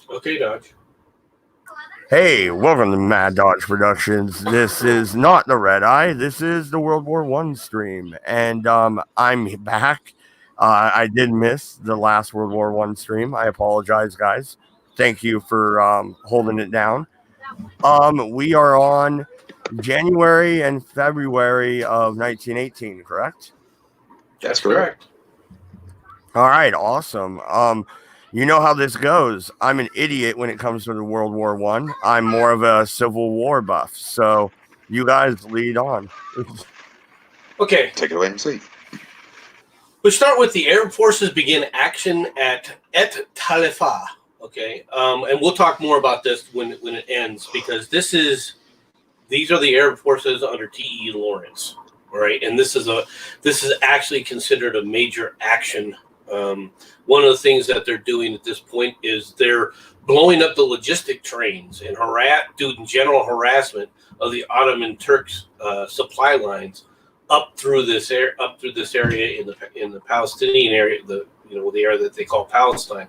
Okay, Dodge. Hey, welcome to Mad Dodge Productions. This is not the Red Eye. This is the World War One stream, and I'm back. I did miss the last World War One stream. I apologize, guys. Thank you for holding it down. We are on January and February of 1918, correct? That's correct. All right, awesome. You know how this goes. I'm an idiot when it comes to the World War One. I'm more of a Civil War buff. So you guys lead on. Okay, Take it away, MC. we start with the Arab forces begin action at Et Talifa. Okay, and we'll talk more about this when it ends because these are the Arab forces under T.E. Lawrence. All right, and this is actually considered a major action. One of the things that they're doing at this point is they're blowing up the logistic trains and doing general harassment of the Ottoman Turks' supply lines up through this area in the Palestinian area, the area that they call Palestine,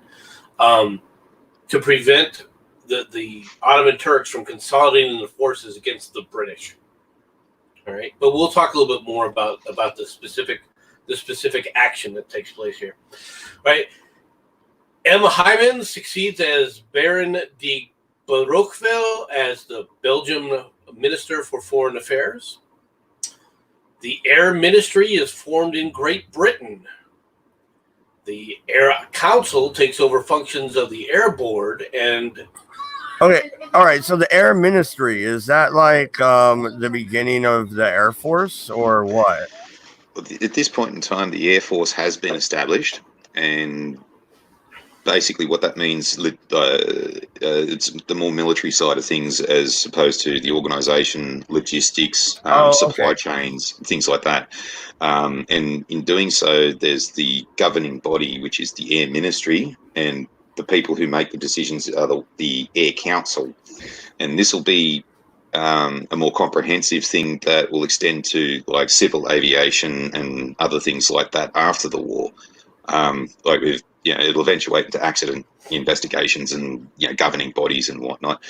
to prevent the Ottoman Turks from consolidating the forces against the British. All right, but we'll talk a little bit more about the specific action that takes place here. Right, M. Hyman succeeds as Baron de Broqueville as the Belgian Minister for Foreign Affairs. The Air Ministry is formed in Great Britain. The Air Council takes over functions of the Air Board and. Okay, all right. So the Air Ministry, is that like the beginning of the Air Force or what? At this point in time, the Air Force has been established, and basically what that means, it's the more military side of things as opposed to the organization, logistics, supply chains, things like that. And in doing so, there's the governing body, which is the Air Ministry, and the people who make the decisions are the Air Council. And this will be a more comprehensive thing that will extend to like civil aviation and other things like that after the war. It'll eventuate into accident investigations and governing bodies and whatnot.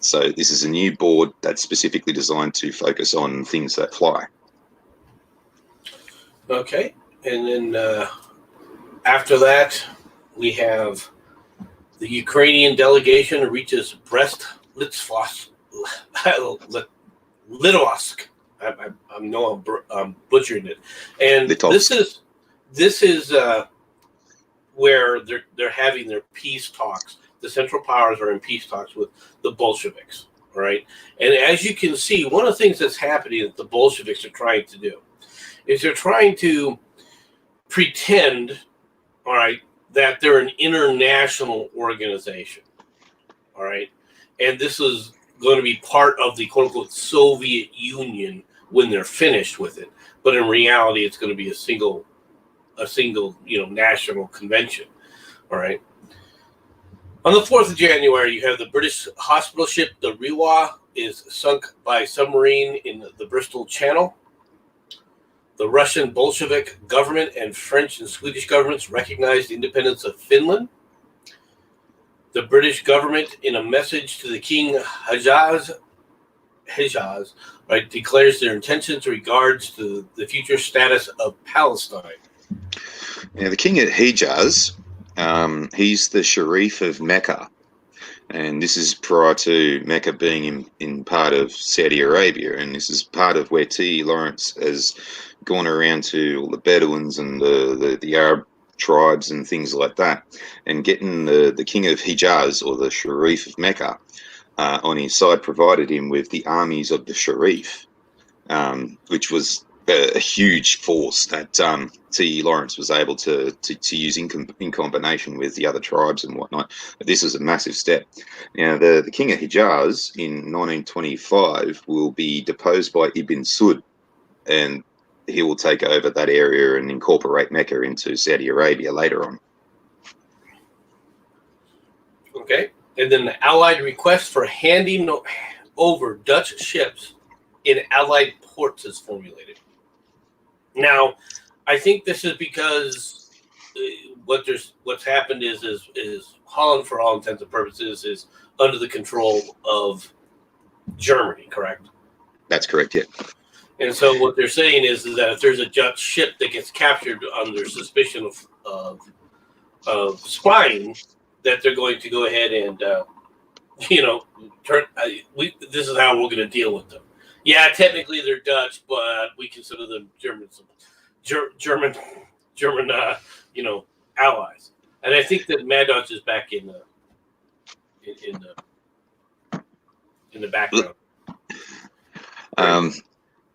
So this is a new board that's specifically designed to focus on things that fly. Okay, and then after that, we have the Ukrainian delegation reaches Brest-Litovsk. I know I'm butchering it, and Litovsk. this is where they're having their peace talks. The Central Powers are in peace talks with the Bolsheviks. All right, and as you can see, one of the things that's happening that the Bolsheviks are trying to do is they're trying to pretend, all right, that they're an international organization. All right, and this is going to be part of the quote unquote Soviet Union when they're finished with it. But in reality, it's going to be a single national convention. All right. On the 4th of January, you have the British hospital ship, the Rewa, is sunk by submarine in the Bristol Channel. The Russian Bolshevik government and French and Swedish governments recognized the independence of Finland. The British government, in a message to the King Hejaz, right, declares their intentions regards to the future status of Palestine. Now, the King of Hejaz, he's the Sharif of Mecca, and this is prior to Mecca being in part of Saudi Arabia, and this is part of where T. Lawrence has gone around to all the Bedouins and the Arab tribes and things like that, and getting the King of Hejaz, or the Sharif of Mecca, on his side provided him with the armies of the Sharif, which was a huge force that T. Lawrence was able to use in combination with the other tribes and whatnot. But this is a massive step. Now, the King of Hejaz in 1925 will be deposed by Ibn Sud, and he will take over that area and incorporate Mecca into Saudi Arabia later on. Okay, and then the Allied request for handing over Dutch ships in Allied ports is formulated. Now, I think this is because what's happened is Holland, for all intents and purposes, is under the control of Germany, correct? That's correct. Yeah. And so what they're saying is that if there's a Dutch ship that gets captured under suspicion of spying, that they're going to go ahead and this is how we're going to deal with them. Yeah, technically they're Dutch, but we consider them German, allies. And I think that Mad Dodge is back in the background.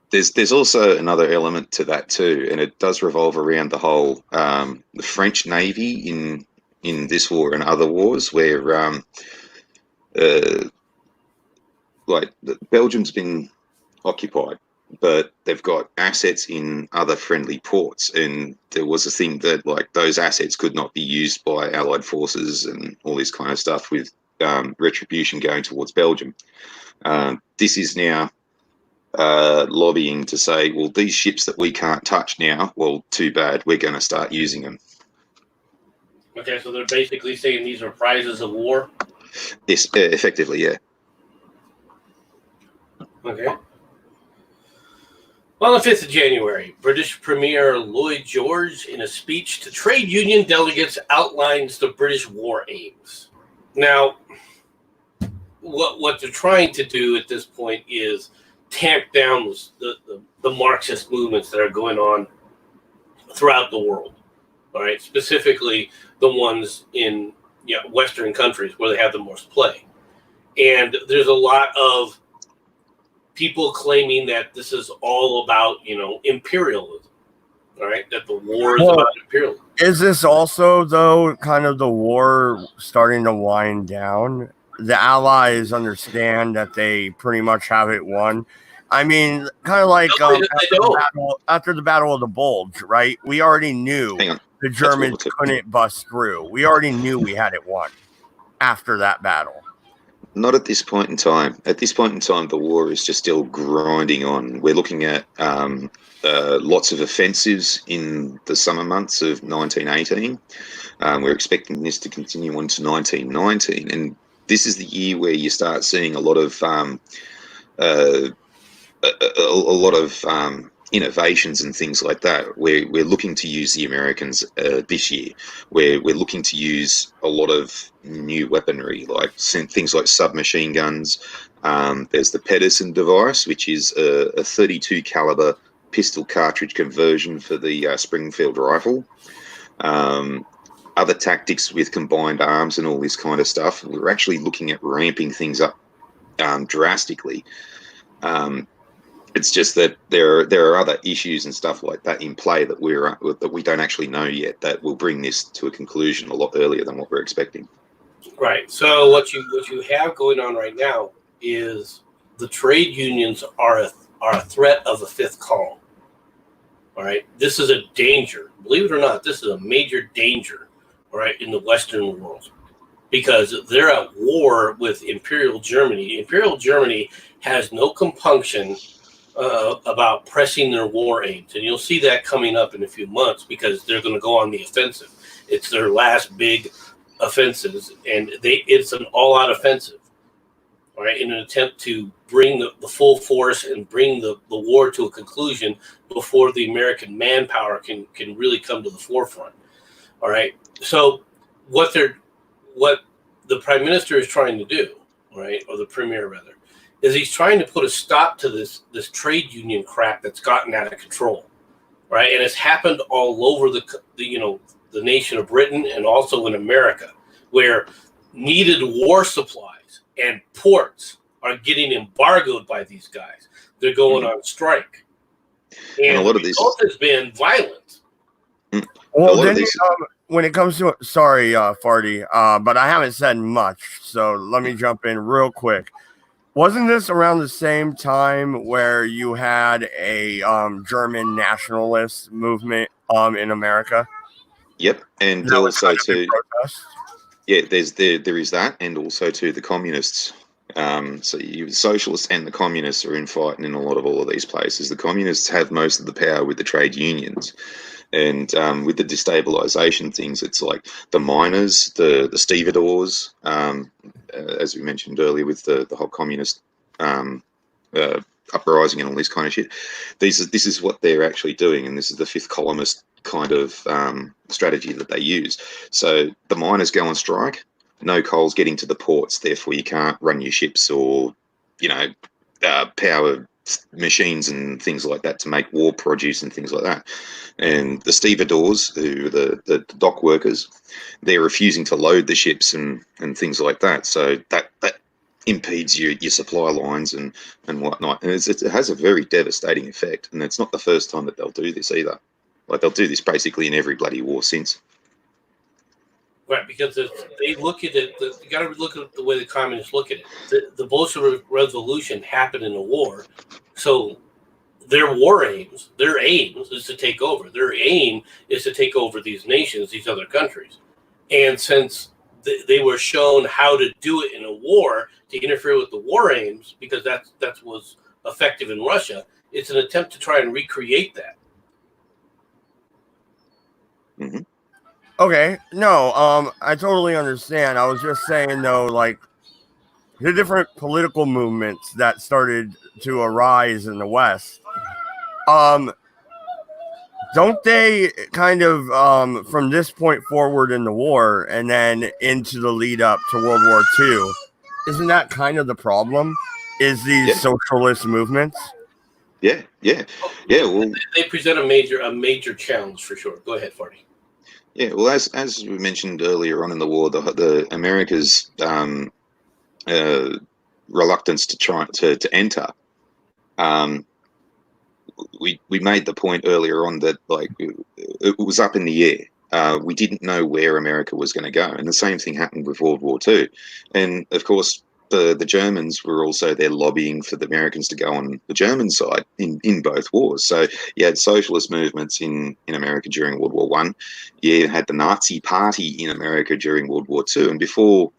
There's also another element to that too, and it does revolve around the whole the French Navy in this war and other wars, where Belgium's been occupied, but they've got assets in other friendly ports, and there was a thing that those assets could not be used by Allied forces and all this kind of stuff, with retribution going towards Belgium. This is now lobbying to say, well, these ships that we can't touch now, well, too bad, we're going to start using them. Okay, so they're basically saying these are prizes of war? Yes, effectively, yeah. Okay. On the 5th of January, British Premier Lloyd George, in a speech to trade union delegates, outlines the British war aims. Now, what they're trying to do at this point is tamp down the Marxist movements that are going on throughout the world. All right, specifically the ones in Western countries where they have the most play. And there's a lot of people claiming that this is all about, imperialism. All right, that the war is about imperialism. Is this also, though, kind of the war starting to wind down? The Allies understand that they pretty much have it won. I mean, kind of like after the Battle of the Bulge, right? We already knew the Germans couldn't bust through. We already knew we had it won after that battle. Not at this point in time. At this point in time, the war is just still grinding on. We're looking at lots of offensives in the summer months of 1918. We're expecting this to continue on to 1919. And this is the year where you start seeing a lot of innovations and things like that. We're looking to use the Americans this year. We're looking to use a lot of new weaponry, like things like submachine guns. There's the Pedersen device, which is a 32 caliber pistol cartridge conversion for the Springfield rifle. Other tactics with combined arms and all this kind of stuff. We're actually looking at ramping things up drastically. It's just that there are other issues and stuff like that in play that we don't actually know yet, that will bring this to a conclusion a lot earlier than what we're expecting. Right. So what you have going on right now is the trade unions are a threat of the fifth column. All right. This is a danger. Believe it or not, this is a major danger. All right, in the Western world, because they're at war with Imperial Germany. Imperial Germany has no compunction about pressing their war aims, and you'll see that coming up in a few months because they're going to go on the offensive. It's their last big offensives, and it's an all-out offensive, all right, in an attempt to bring the full force and bring the war to a conclusion before the American manpower can really come to the forefront. All right. So what the prime minister is trying to do, right, or the premier rather, is he's trying to put a stop to this trade union crap that's gotten out of control, right? And it's happened all over the nation of Britain and also in America, where needed war supplies and ports are getting embargoed by these guys. They're going on strike, and a lot of this has been violent. Well, then, when it comes to sorry, Farty, but I haven't said much, so let me jump in real quick. Wasn't this around the same time where you had a German nationalist movement in America? Yep, and also to there is that, and also to the communists. So the socialists and the communists are infighting in a lot of all of these places. The communists have most of the power with the trade unions. And with the destabilization things, it's like the miners, the stevedores, as we mentioned earlier with the whole communist uprising and all this kind of shit. This is what they're actually doing, and this is the fifth columnist kind of strategy that they use. So the miners go on strike, no coal's getting to the ports, therefore you can't run your ships or, power machines and things like that to make war produce and things like that. And the stevedores, who are the dock workers, they're refusing to load the ships and things like that. So that impedes your supply lines and whatnot. And it has a very devastating effect. And it's not the first time that they'll do this either. Like, they'll do this basically in every bloody war since. Right, because they look at it, you got to look at the way the communists look at it. The Bolshevik Revolution happened in a war, so their aims is to take over. Their aim is to take over these nations, these other countries. And since they were shown how to do it in a war to interfere with the war aims, because that was effective in Russia, it's an attempt to try and recreate that. Mm-hmm. Okay, no, I totally understand. I was just saying, though, like, the different political movements that started to arise in the West, don't they kind of, from this point forward in the war and then into the lead up to World War II, isn't that kind of the problem? Is these socialist movements? Yeah. Well, they present a major challenge for sure. Go ahead, Farty. Yeah, well, as we mentioned earlier on in the war, the America's reluctance to try to enter. We made the point earlier on that, like, it was up in the air. We didn't know where America was going to go, and the same thing happened with World War II. And of course, the Germans were also there lobbying for the Americans to go on the German side in both wars. So you had socialist movements in America during World War I. You had the Nazi Party in America during World War II. And before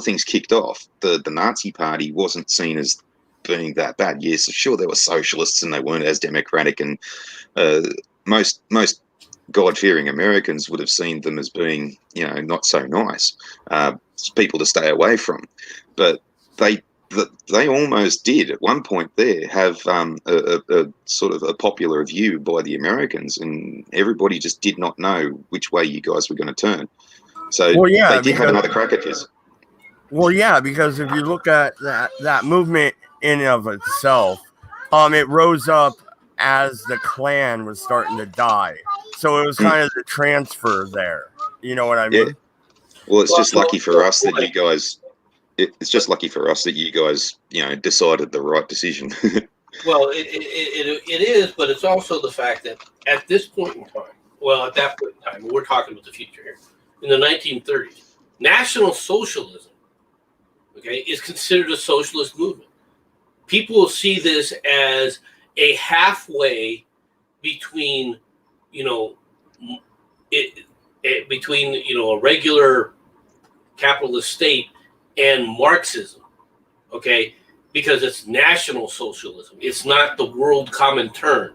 things kicked off, the Nazi Party wasn't seen as being that bad. Yes, sure, there were socialists and they weren't as democratic, and most God-fearing Americans would have seen them as being, not so nice, people to stay away from. But they almost did at one point there have a sort of a popular view by the Americans, and everybody just did not know which way you guys were going to turn. So they did have another crack at this. Well, yeah, because if you look at that movement in and of itself, it rose up as the Klan was starting to die. So it was kind of the transfer there. You know what I mean? Yeah. Well, it's just lucky for us that you guys. It's just lucky for us that you guys, decided the right decision. Well, it is, but it's also the fact that at this point in time, at that point in time, we're talking about the future here, in the 1930s, National Socialism, is considered a socialist movement. People will see this as a halfway between, a regular capitalist state and Marxism, because it's National Socialism. It's not the world Comintern,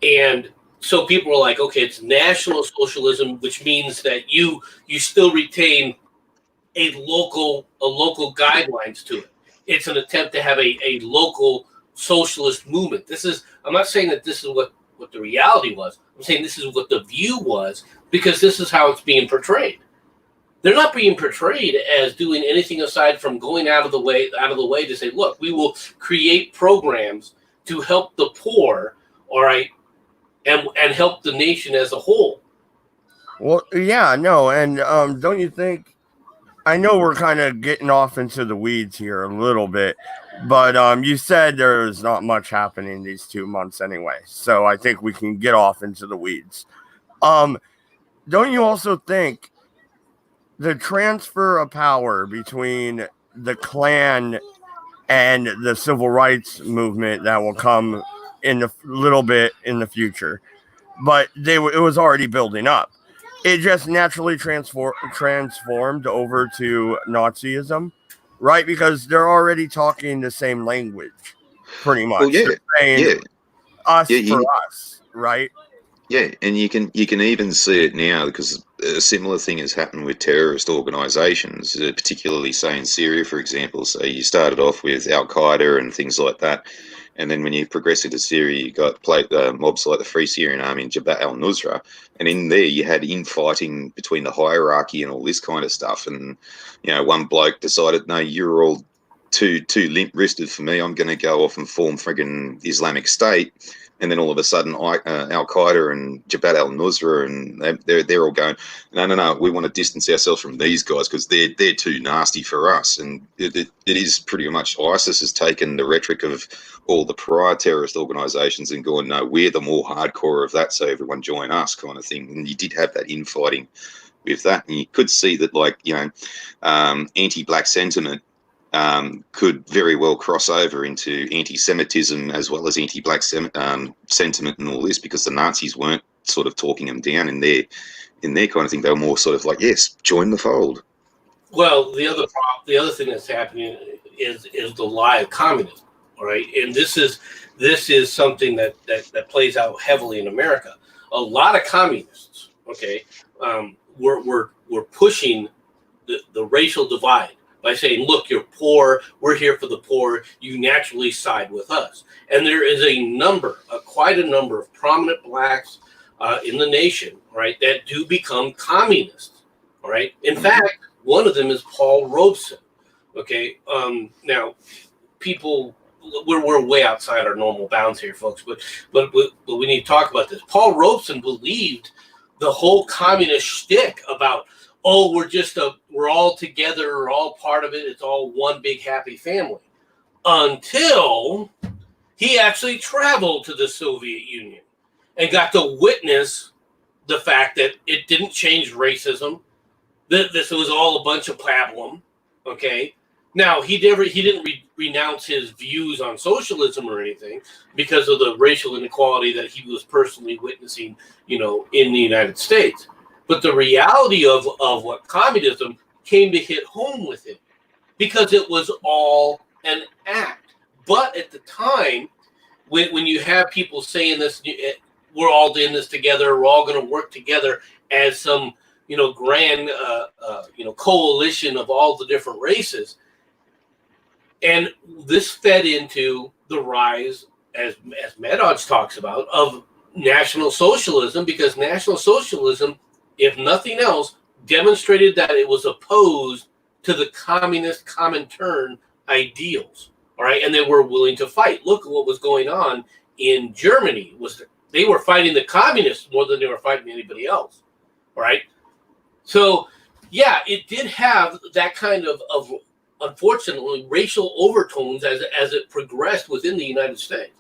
And so people are like, it's National Socialism, which means that you still retain a local guidelines to it. It's an attempt to have a local socialist movement. I'm not saying that this is what the reality was. I'm saying this is what the view was, because this is how it's being portrayed. They're not being portrayed as doing anything aside from going out of the way to say, look, we will create programs to help the poor, all right, and help the nation as a whole. Well, yeah, no, and don't you think, I know we're kind of getting off into the weeds here a little bit, but you said there's not much happening these 2 months anyway, so I think we can get off into the weeds. Don't you also think the transfer of power between the Klan and the civil rights movement that will come in a little bit in the future, but it was already building up. It just naturally transformed over to Nazism, right? Because they're already talking the same language, pretty much. Well, yeah, they're saying us for us, right? Yeah, and you can even see it now because a similar thing has happened with terrorist organisations, particularly say in Syria, for example. So you started off with Al Qaeda and things like that, and then when you progress into Syria, you got mobs like the Free Syrian Army and Jabhat al-Nusra, and in there you had infighting between the hierarchy and all this kind of stuff. And one bloke decided, no, you're all too limp-wristed for me. I'm going to go off and form friggin' Islamic State. And then all of a sudden, Al Qaeda and Jabhat al Nusra and they're all going, no, we want to distance ourselves from these guys because they're too nasty for us. And it is pretty much ISIS has taken the rhetoric of all the prior terrorist organisations and gone, no, we're the more hardcore of that, so everyone join us, kind of thing. And you did have that infighting with that, and you could see that, like anti-black sentiment could very well cross over into anti-Semitism as well as anti-black sentiment and all this, because the Nazis weren't sort of talking them down in their kind of thing. They were more sort of like, yes, join the fold. Well, the other thing that's happening is the lie of communism, all right? And this is something that plays out heavily in America. A lot of communists, okay, we're pushing the racial divide by saying, look, you're poor, we're here for the poor, you naturally side with us. And there is quite a number of prominent blacks in the nation, right, that do become communists, all right? In fact, one of them is Paul Robeson, okay? Now, people, we're way outside our normal bounds here, folks, but we need to talk about this. Paul Robeson believed the whole communist shtick about, oh, we're all together, we're all part of it, it's all one big happy family. Until he actually traveled to the Soviet Union and got to witness the fact that it didn't change racism, that this was all a bunch of pablum, okay? Now, he didn't renounce his views on socialism or anything because of the racial inequality that he was personally witnessing, in the United States. But the reality of what communism came to hit home with him because it was all an act. But at the time, when you have people saying this, we're all in this together, we're all going to work together as some, grand, coalition of all the different races. And this fed into the rise, as Maddox talks about, of National Socialism, because National Socialism, if nothing else, demonstrated that it was opposed to the communist Comintern ideals. All right, and they were willing to fight. Look at what was going on in Germany. They were fighting the communists more than they were fighting anybody else. All right, so yeah, it did have that kind of unfortunately racial overtones as it progressed within the United States.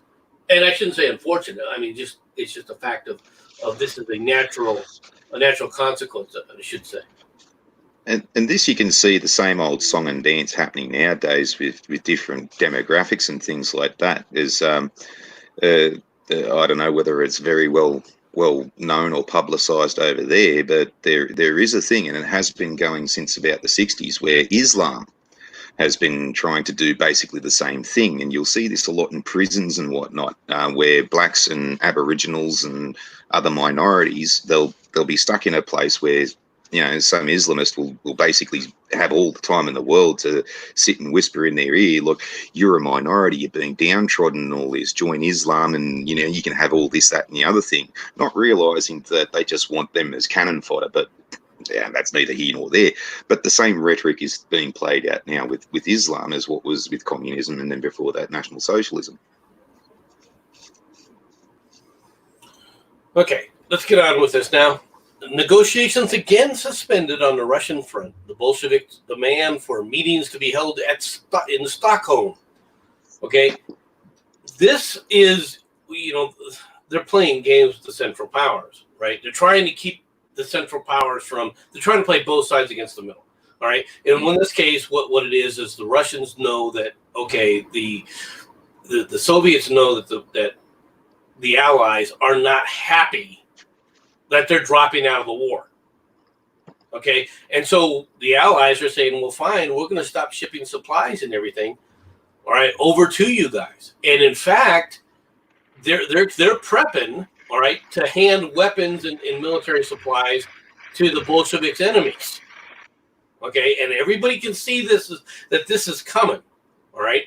And I shouldn't say unfortunate. I mean, it's just a fact of this is a natural consequence, I should say. And this you can see the same old song and dance happening nowadays with different demographics and things like that. There's I don't know whether it's very well known or publicized over there, but there is a thing, and it has been going since about the 60s, where Islam has been trying to do basically the same thing. And you'll see this a lot in prisons and whatnot, where blacks and Aboriginals and other minorities, they'll be stuck in a place where, some Islamist will basically have all the time in the world to sit and whisper in their ear, look, you're a minority, you're being downtrodden and all this, join Islam and, you can have all this, that and the other thing, not realising that they just want them as cannon fodder. But yeah, that's neither here nor there. But the same rhetoric is being played out now with Islam as what was with communism, and then before that, National Socialism. Okay, let's get on with this now. Negotiations again suspended on the Russian front. The Bolsheviks demand for meetings to be held in Stockholm. Okay, this is, they're playing games with the Central Powers, right? They're trying to keep the Central Powers they're trying to play both sides against the middle. All right. And in this case, what it is the Russians know that, okay, the Soviets know that the Allies are not happy that they're dropping out of the war. Okay. And so the Allies are saying, well, fine, we're going to stop shipping supplies and everything. All right, over to you guys. And in fact, they're prepping all right, to hand weapons and military supplies to the Bolsheviks' enemies. Okay, and everybody can see that this is coming. All right.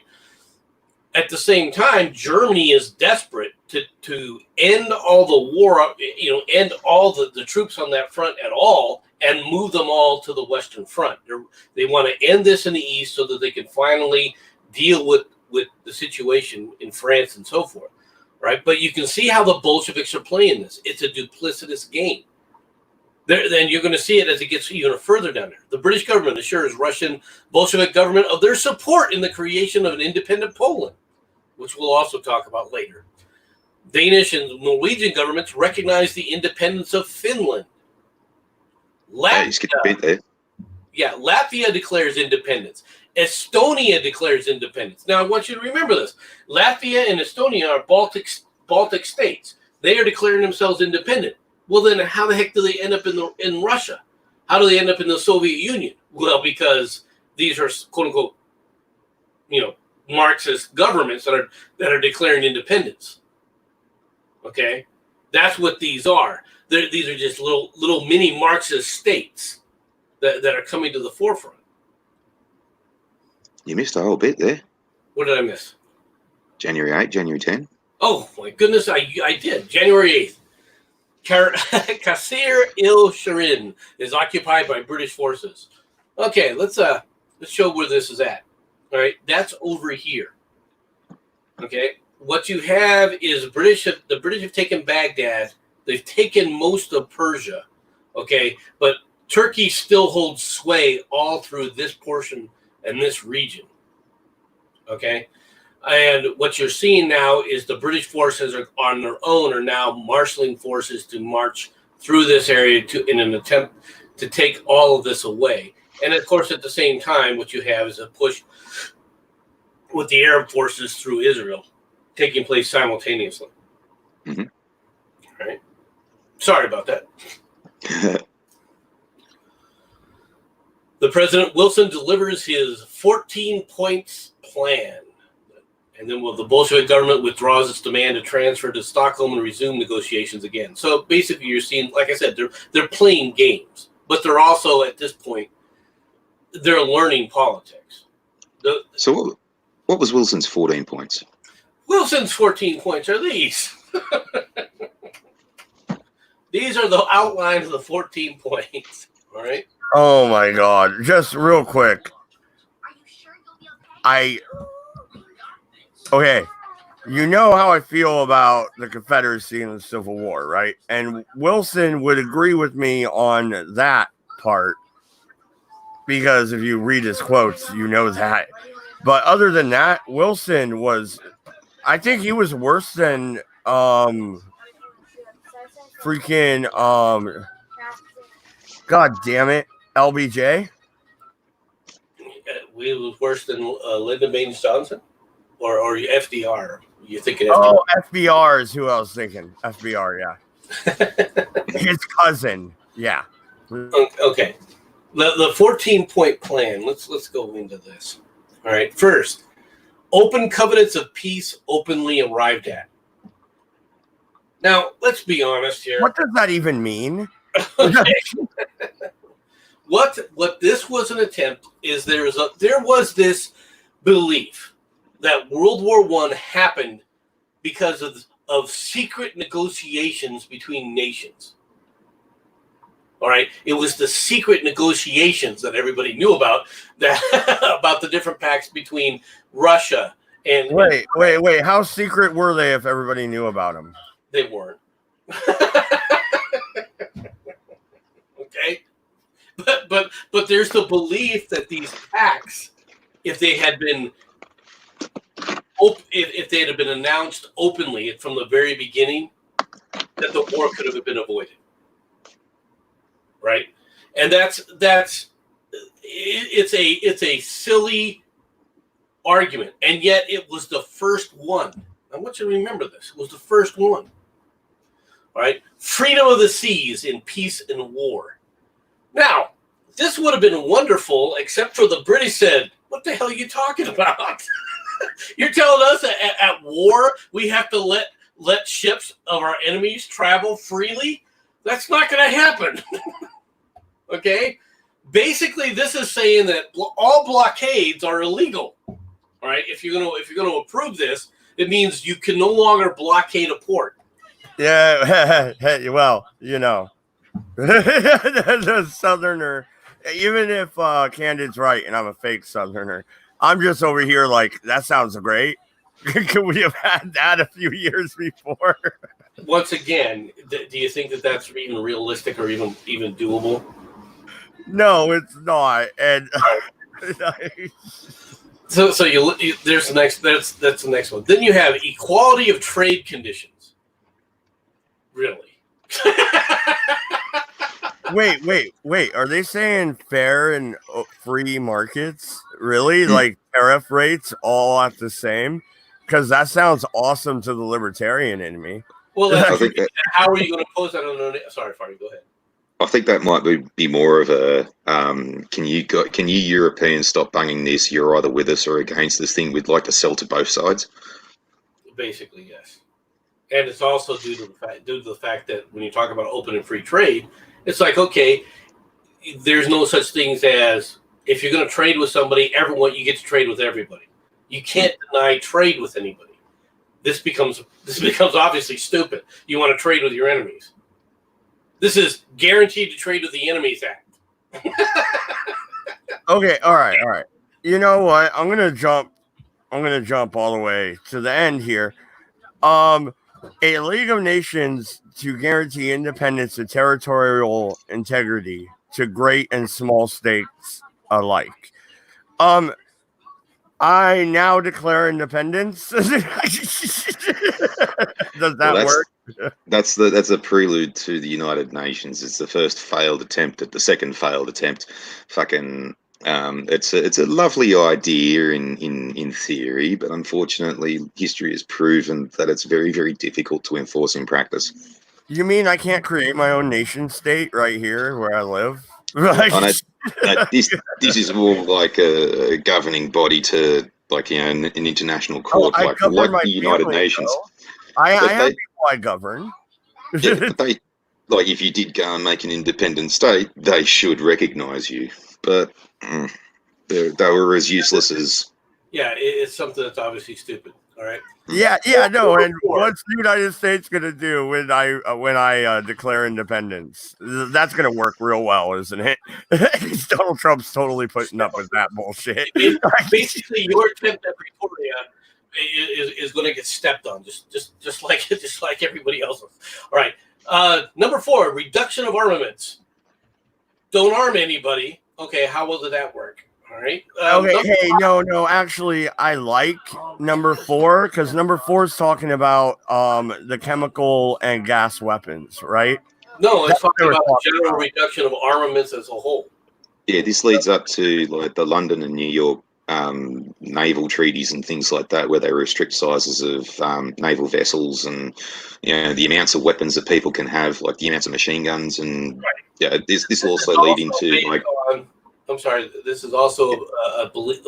At the same time, Germany is desperate to end all the war, end all the troops on that front at all, and move them all to the Western Front. They want to end this in the East so that they can finally deal with the situation in France and so forth, right? But you can see how the Bolsheviks are playing this. It's a duplicitous game. Then you're going to see it as it gets even further down there. The British government assures Russian Bolshevik government of their support in the creation of an independent Poland, which we'll also talk about later. Danish and Norwegian governments recognize the independence of Finland. Latvia declares independence. Estonia declares independence. Now, I want you to remember this. Latvia and Estonia are Baltic states. They are declaring themselves independent. Well, then how the heck do they end up in Russia? How do they end up in the Soviet Union? Well, because these are, quote unquote, Marxist governments that are declaring independence. Okay, that's what these are. These are just little mini Marxist states that are coming to the forefront. You missed a whole bit there. What did I miss? January 8, January 10. Oh my goodness, I did. January 8th. Qasr il-Shirin is occupied by British forces. Okay, let's show where this is at. All right, that's over here. Okay, what you have is the British have taken Baghdad. They've taken most of Persia. Okay, but Turkey still holds sway all through this portion and this region. Okay, and what you're seeing now is the British forces are on their own are now marshaling forces to march through this area in an attempt to take all of this away. And of course, at the same time, what you have is a push with the Arab forces through Israel taking place simultaneously. Mm-hmm. All right. Sorry about that. The President Wilson delivers his 14 points plan. And then the Bolshevik government withdraws its demand to transfer to Stockholm and resume negotiations again. So basically you're seeing, like I said, they're playing games, but they're also at this point, they're learning politics. So what was Wilson's 14 points? Wilson's 14 points are these. These are the outlines of the 14 points. All right. Oh my God! Just real quick. Okay, you know how I feel about the Confederacy and the Civil War, right? And Wilson would agree with me on that part because if you read his quotes, you know that. But other than that, Wilson was, I think he was worse than God damn it, LBJ. It was worse than Lyndon Baines Johnson? Or FDR? You thinking? Oh, FBR is who I was thinking. FBR, yeah. His cousin, yeah. Okay. The 14-point plan. Let's go into this. All right. First, open covenants of peace openly arrived at. Now, let's be honest here. What does that even mean? Okay. What this was an attempt is there was this belief that World War I happened because of secret negotiations between nations. All right, it was the secret negotiations that everybody knew about about the different pacts between Russia and. Wait! How secret were they if everybody knew about them? They weren't. Okay, but there's the belief that these pacts, if they had been announced openly from the very beginning, that the war could have been avoided. Right, and it's a silly argument, and yet it was the first one. I want you to remember this. It was the first one. All right, freedom of the seas in peace and war. Now, this would have been wonderful, except for the British said, "What the hell are you talking about? You're telling us at war we have to let let ships of our enemies travel freely? That's not going to happen. Okay? Basically, this is saying that all blockades are illegal. All right? If you're going to approve this, it means you can no longer blockade a port. Yeah, hey, well, the Southerner, even if Candid's right and I'm a fake Southerner, I'm just over here like, that sounds great. Could we have had that a few years before? Once again, do you think that that's even realistic or even doable? No, it's not. And so there's the next that's the next one. Then you have equality of trade conditions. Really? wait. Are they saying fair and free markets? Really? Like tariff rates all at the same? Because that sounds awesome to the libertarian in me. Well, how are you going to pose that on? Sorry, Farty, go ahead. I think that might be more of a can you Europeans stop bunging this? You're either with us or against this thing. We'd like to sell to both sides. Basically, yes. And it's also due to the fact that when you talk about open and free trade, it's like, okay, there's no such things as, if you're going to trade with somebody, you get to trade with everybody. You can't deny trade with anybody. This becomes obviously stupid. You want to trade with your enemies. This is guaranteed to trade with the enemies act. Okay, all right. You know what? I'm gonna jump all the way to the end here. A League of Nations to guarantee independence and territorial integrity to great and small states alike. I now declare independence. Does that work? That's a prelude to the United Nations. It's the first failed attempt at the second failed attempt. Fucking, it's a lovely idea in theory, but unfortunately, history has proven that it's very, very difficult to enforce in practice. You mean I can't create my own nation state right here where I live? This is more like a governing body to, like, an international court, like the United Nations. I have people I govern. Yeah, but they, like, if you did go and make an independent state, they should recognize you. But they were as useless as. Yeah, it's something that's obviously stupid. All right. Yeah, no. And what's the United States gonna do when I declare independence? That's gonna work real well, isn't it? Donald Trump's totally putting up with that bullshit. Basically, your attempt at Pretoria is going to get stepped on, just like everybody else's. All right. Number 4, reduction of armaments. Don't arm anybody. Okay, how well did that work? All right. No. Actually, I like number 4 because number 4 is talking about the chemical and gas weapons, right? No, it's talking about the general reduction of armaments as a whole. Yeah, this leads up to, like, the London and New York naval treaties and things like that, where they restrict sizes of naval vessels and, the amounts of weapons that people can have, like the amounts of machine guns, and this will also lead into, like. I'm sorry. This is also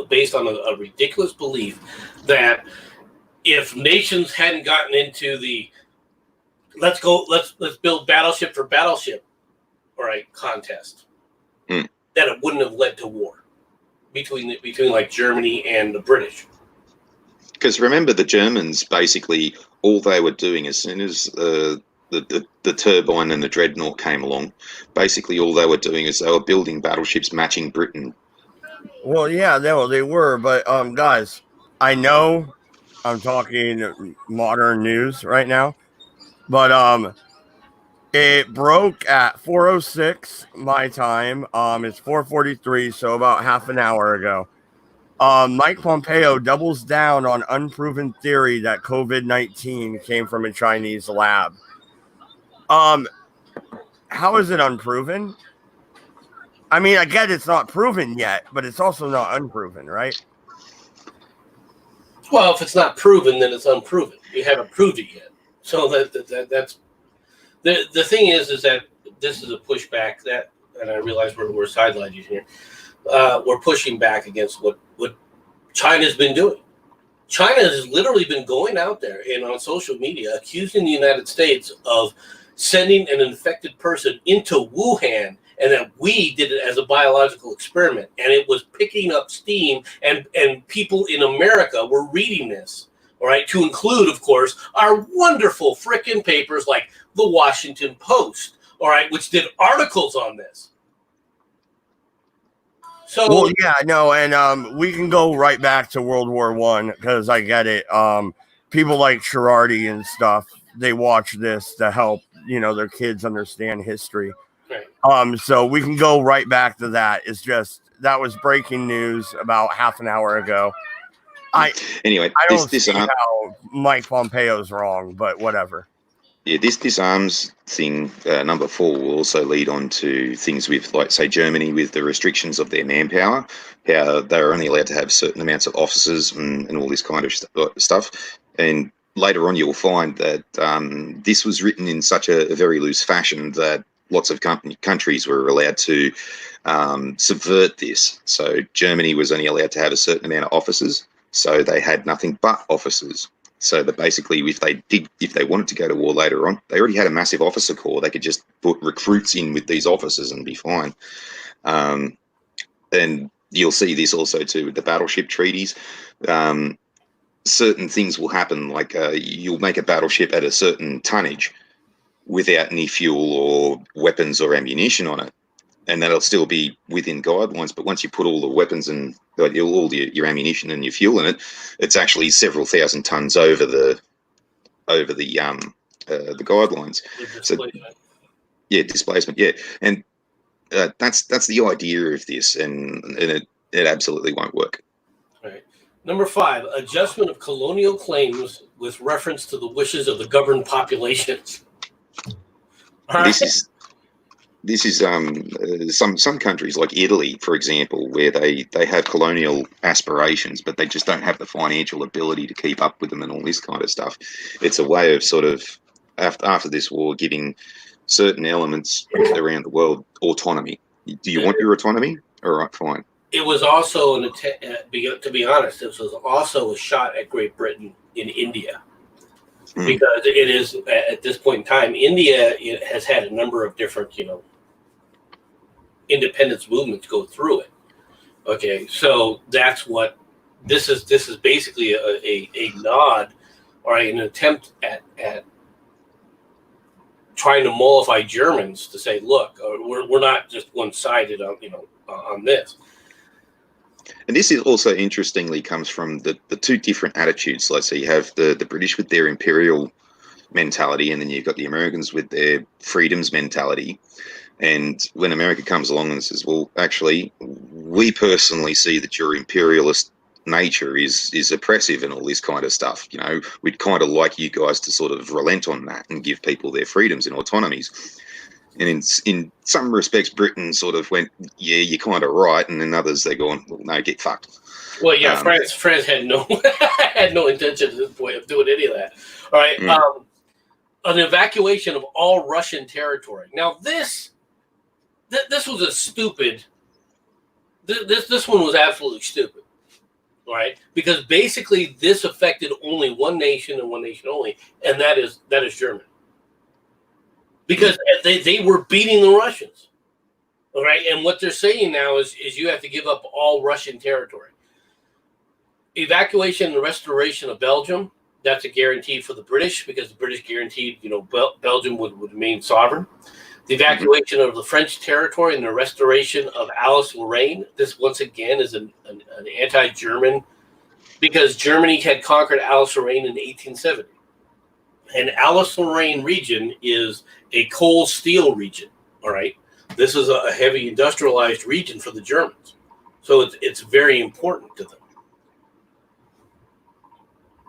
based on a ridiculous belief that if nations hadn't gotten into the let's build battleship for battleship, all right, contest, that it wouldn't have led to war between like Germany and the British. Because remember, the Germans, basically all they were doing, as soon as the turbine and the dreadnought came along, basically all they were doing is they were building battleships matching Britain. Well, yeah, they were, but guys, I know I'm talking modern news right now, but it broke at 4:06 my time. It's 4:43, so about half an hour ago. Mike Pompeo doubles down on unproven theory that COVID-19 came from a Chinese lab. How is it unproven? I mean, I get it's not proven yet, but it's also not unproven, right? Well, if it's not proven, then it's unproven. You haven't proved it yet. So that's the thing is that this is a pushback that, and I realize we're sidelined here. We're pushing back against what China's been doing. China has literally been going out there and on social media accusing the United States of sending an infected person into Wuhan, and that we did it as a biological experiment, and it was picking up steam, and people in America were reading this, all right, to include, of course, our wonderful frickin' papers like the Washington Post, all right, which did articles on this. So, well, yeah, no, and we can go right back to World War I because I get it. People like Girardi and stuff, they watch this to help, their kids understand history. right. So we can go right back to that. It's just that was breaking news about half an hour ago. Anyway, I don't see how Mike Pompeo's wrong, but whatever. Yeah, this arms thing, number 4, will also lead on to things with, like, say, Germany with the restrictions of their manpower, how they're only allowed to have certain amounts of officers and all this kind of stuff. And later on, you'll find that this was written in such a very loose fashion that lots of countries were allowed to subvert this. So Germany was only allowed to have a certain amount of officers, so they had nothing but officers. So that basically, if they wanted to go to war later on, they already had a massive officer corps. They could just put recruits in with these officers and be fine. And you'll see this also too with the battleship treaties. Certain things will happen, like you'll make a battleship at a certain tonnage without any fuel or weapons or ammunition on it, and that'll still be within guidelines. But once you put all the weapons and all your ammunition and your fuel in it, it's actually several thousand tons over the guidelines. Displacement. Yeah, and that's the idea of this, and it absolutely won't work. Right. Number 5, adjustment of colonial claims with reference to the wishes of the governed populations. All right. This is some countries like Italy, for example, where they have colonial aspirations, but they just don't have the financial ability to keep up with them and all this kind of stuff. It's a way of sort of, after this war, giving certain elements around the world autonomy. Do you want your autonomy? All right, fine. It was also to be honest, this was also a shot at Great Britain in India. Because it is, at this point in time, India has had a number of different, independence movements go through it. Okay, so that's what this is. This is basically a nod or an attempt at trying to mollify Germans to say, look, we're not just one-sided on this. And this is also interestingly comes from the 2 different attitudes. Like, so you have the British with their imperial mentality, and then you've got the Americans with their freedoms mentality. And when America comes along and says, well, actually, we personally see that your imperialist nature is oppressive and all this kind of stuff. We'd kind of like you guys to sort of relent on that and give people their freedoms and autonomies. And in some respects, Britain sort of went, yeah, you're kind of right. And in others, they're going, well, no, get fucked. Well, yeah, France had no had no intention at this point of doing any of that. All right. An evacuation of all Russian territory. Now, this was a stupid. This one was absolutely stupid. All right, because basically this affected only one nation and one nation only, and that is Germany. Because they were beating the Russians, all right? And what they're saying now is you have to give up all Russian territory. Evacuation and restoration of Belgium, that's a guarantee for the British, because the British guaranteed, Belgium would remain sovereign. The evacuation of the French territory and the restoration of Alsace-Lorraine, this once again is an anti-German, because Germany had conquered Alsace-Lorraine in 1870. And Alsace-Lorraine region is a coal steel region, all right? This is a heavy industrialized region for the Germans. So it's very important to them.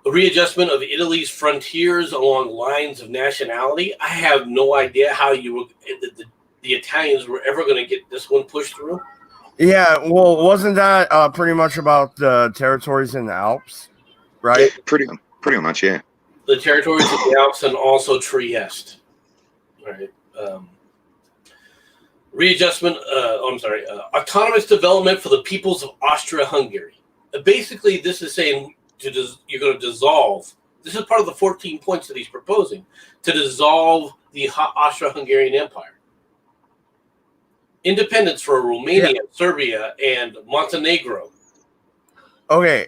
The readjustment of Italy's frontiers along lines of nationality. I have no idea how the Italians were ever going to get this one pushed through. Yeah, well, wasn't that pretty much about the territories in the Alps, right? Yeah, pretty much, yeah. The territories of the Alps and also Trieste. All right. Readjustment, autonomous development for the peoples of Austria-Hungary. Basically, this is saying you're going to dissolve. This is part of the 14 points that he's proposing to dissolve the Austro-Hungarian Empire. Independence for Romania, Serbia, and Montenegro. Okay,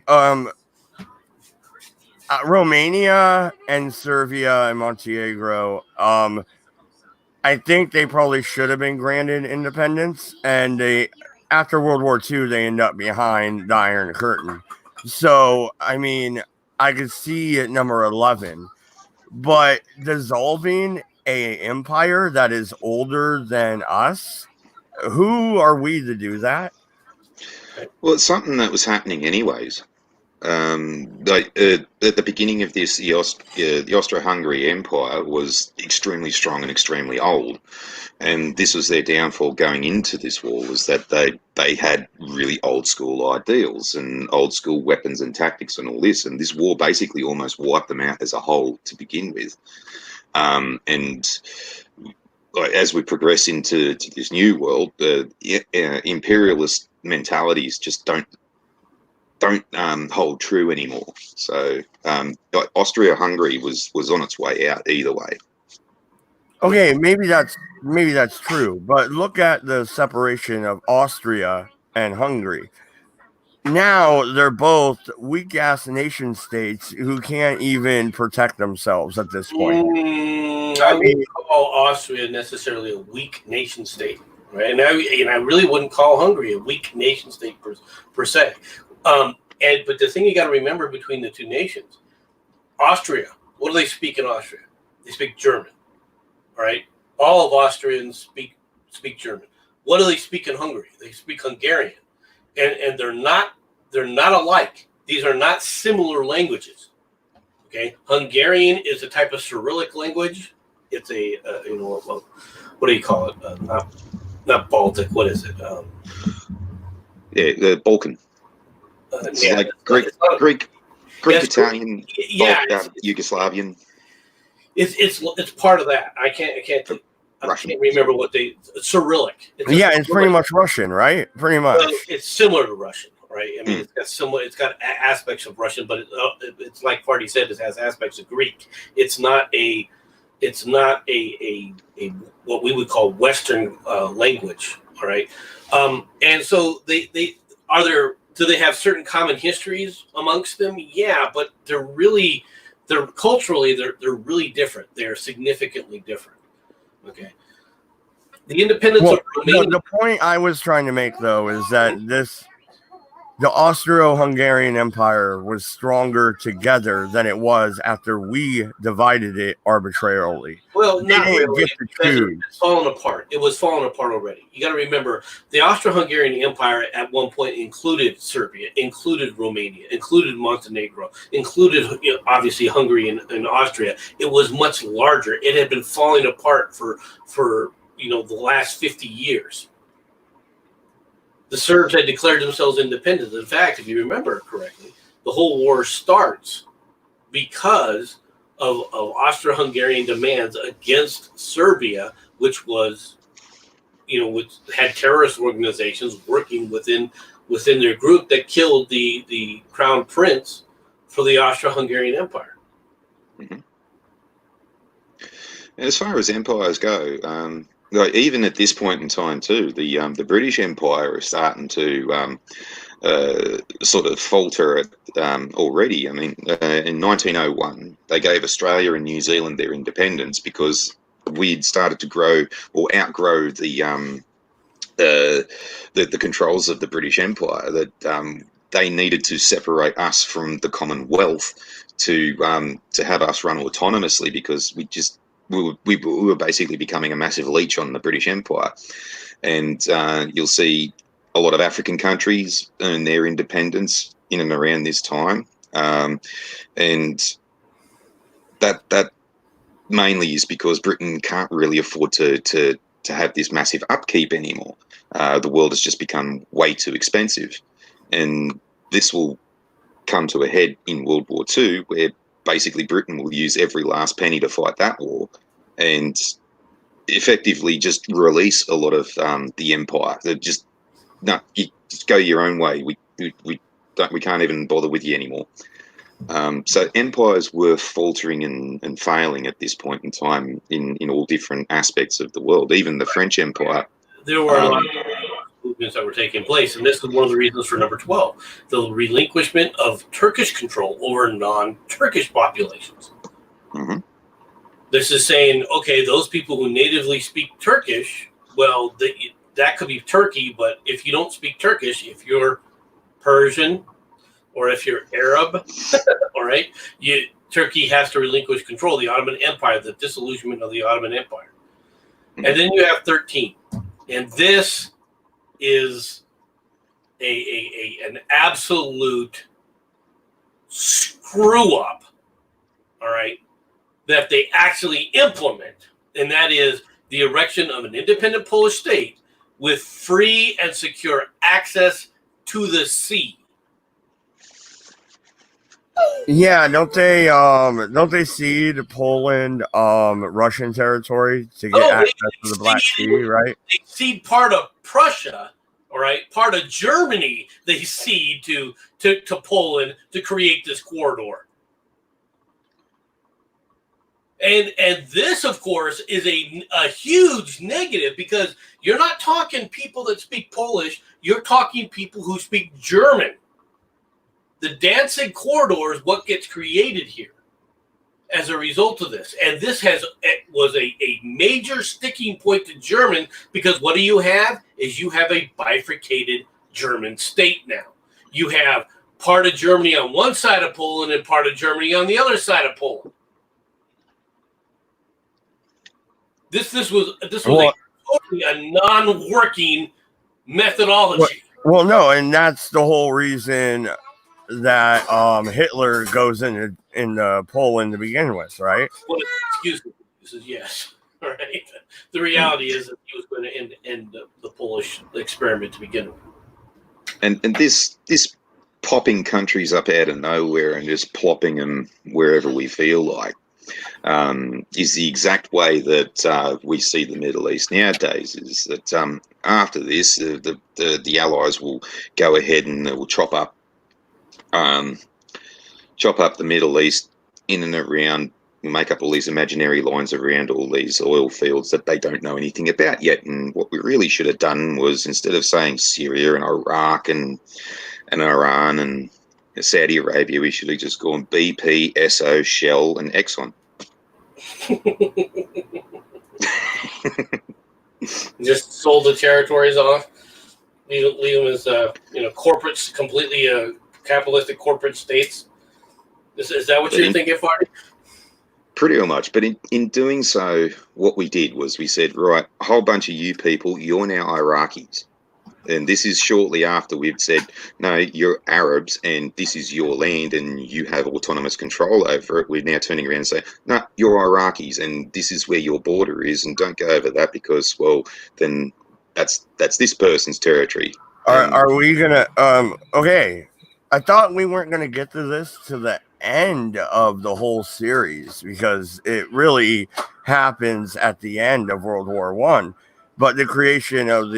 Romania and Serbia and Montenegro, I think they probably should have been granted independence, and they, after World War II, they end up behind the Iron Curtain. So, I mean, I could see at number 11, but dissolving a empire that is older than us, who are we to do that? Well, it's something that was happening anyways. At the beginning of this, the Austro-Hungary Empire was extremely strong and extremely old, and this was their downfall going into this war, was that they had really old school ideals and old school weapons and tactics and all this, and this war basically almost wiped them out as a whole to begin with. And as we progress into this new world, the imperialist mentalities just don't hold true anymore. So Austria-Hungary was on its way out either way. Okay, maybe that's true, but look at the separation of Austria and Hungary. Now they're both weak ass nation states who can't even protect themselves at this point. I wouldn't call Austria necessarily a weak nation state, right? And I really wouldn't call Hungary a weak nation state per se. But the thing you got to remember between the two nations, Austria, what do they speak in Austria? They speak German, right? All of Austrians speak German. What do they speak in Hungary? They speak Hungarian, and they're not alike. These are not similar languages. Okay, Hungarian is a type of Cyrillic language. It's a what do you call it? Not Baltic. What is it? The Balkan. It's like Greek, Italian, Yugoslavian. It's part of that. I can't remember what Cyrillic. It's pretty much Russian, right? Pretty much. Well, it's similar to Russian, right? I mean, it's got aspects of Russian, but it's like Farty said, it has aspects of Greek. It's not a what we would call Western language, all right? And so they are there. Do they have certain common histories amongst them? Yeah, but they're culturally they're really different. They're significantly different. Okay. The independence of Romania. The point I was trying to make, though, is that the Austro-Hungarian Empire was stronger together than it was after we divided it arbitrarily. Well, not really. It's fallen apart. It was falling apart already. You got to remember, the Austro-Hungarian Empire at one point included Serbia, included Romania, included Montenegro, included obviously Hungary and Austria. It was much larger. It had been falling apart for the last 50 years. The Serbs had declared themselves independent. In fact, if you remember correctly, the whole war starts because of Austro-Hungarian demands against Serbia, which was, which had terrorist organizations working within their group that killed the crown prince for the Austro-Hungarian Empire. Mm-hmm. As far as empires go, even at this point in time too, the British Empire is starting to sort of falter already. I mean, in 1901, they gave Australia and New Zealand their independence because we'd started to grow or outgrow the controls of the British Empire. That they needed to separate us from the Commonwealth to have us run autonomously, because we were basically becoming a massive leech on the British Empire. And you'll see a lot of African countries earn their independence in and around this time. And that mainly is because Britain can't really afford to have this massive upkeep anymore. The world has just become way too expensive. And this will come to a head in World War II, where basically Britain will use every last penny to fight that war and effectively just release a lot of the empire. They're just, no, you just go your own way. We can't even bother with you anymore. So empires were faltering and failing at this point in time in all different aspects of the world. Even the French Empire. There were a lot of movements that were taking place, and this is one of the reasons for number 12, the relinquishment of Turkish control over non-Turkish populations. Mm-hmm. This is saying, okay, those people who natively speak Turkish, well, that could be Turkey, but if you don't speak Turkish, if you're Persian or if you're Arab, all right, Turkey has to relinquish control. The Ottoman Empire, the disillusionment of the Ottoman Empire. And then you have 13. And this is an absolute screw up, all right, that they actually implement. And that is the erection of an independent Polish state with free and secure access to the sea. Yeah, don't they cede Poland Russian territory to get access to the Black Sea, right? They cede part of Prussia, all right, part of Germany. They cede to Poland to create this corridor. And this, of course, is a huge negative because you're not talking people that speak Polish. You're talking people who speak German. The Danzig corridor is what gets created here as a result of this. And this was a major sticking point to German because what do you have is you have a bifurcated German state now. You have part of Germany on one side of Poland and part of Germany on the other side of Poland. This was totally a non-working methodology. Well, no, and that's the whole reason that Hitler goes into Poland to begin with, right? Well, excuse me. This is yes. All right. The reality is that he was going to end the Polish experiment to begin with. And this popping countries up out of nowhere and just plopping them wherever we feel like is the exact way that we see the Middle East nowadays. Is that after this, the Allies will go ahead and they will chop up the Middle East in and around, make up all these imaginary lines around all these oil fields that they don't know anything about yet. And what we really should have done was, instead of saying Syria and Iraq and Iran and Saudi Arabia, we should have just gone BP, Esso, Shell, and Exxon. Just sold the territories off, leave them as corporates, completely capitalistic corporate states. Is that what you're thinking, Farty? Pretty much. But in doing so, what we did was we said, right, a whole bunch of you people, you're now Iraqis. And this is shortly after we've said, no, you're Arabs and this is your land and you have autonomous control over it. We're now turning around and saying, no, you're Iraqis and this is where your border is, and don't go over that because, well, then that's this person's territory. Are we gonna okay, I thought we weren't gonna get to this to the end of the whole series because it really happens at the end of World War I, but the creation of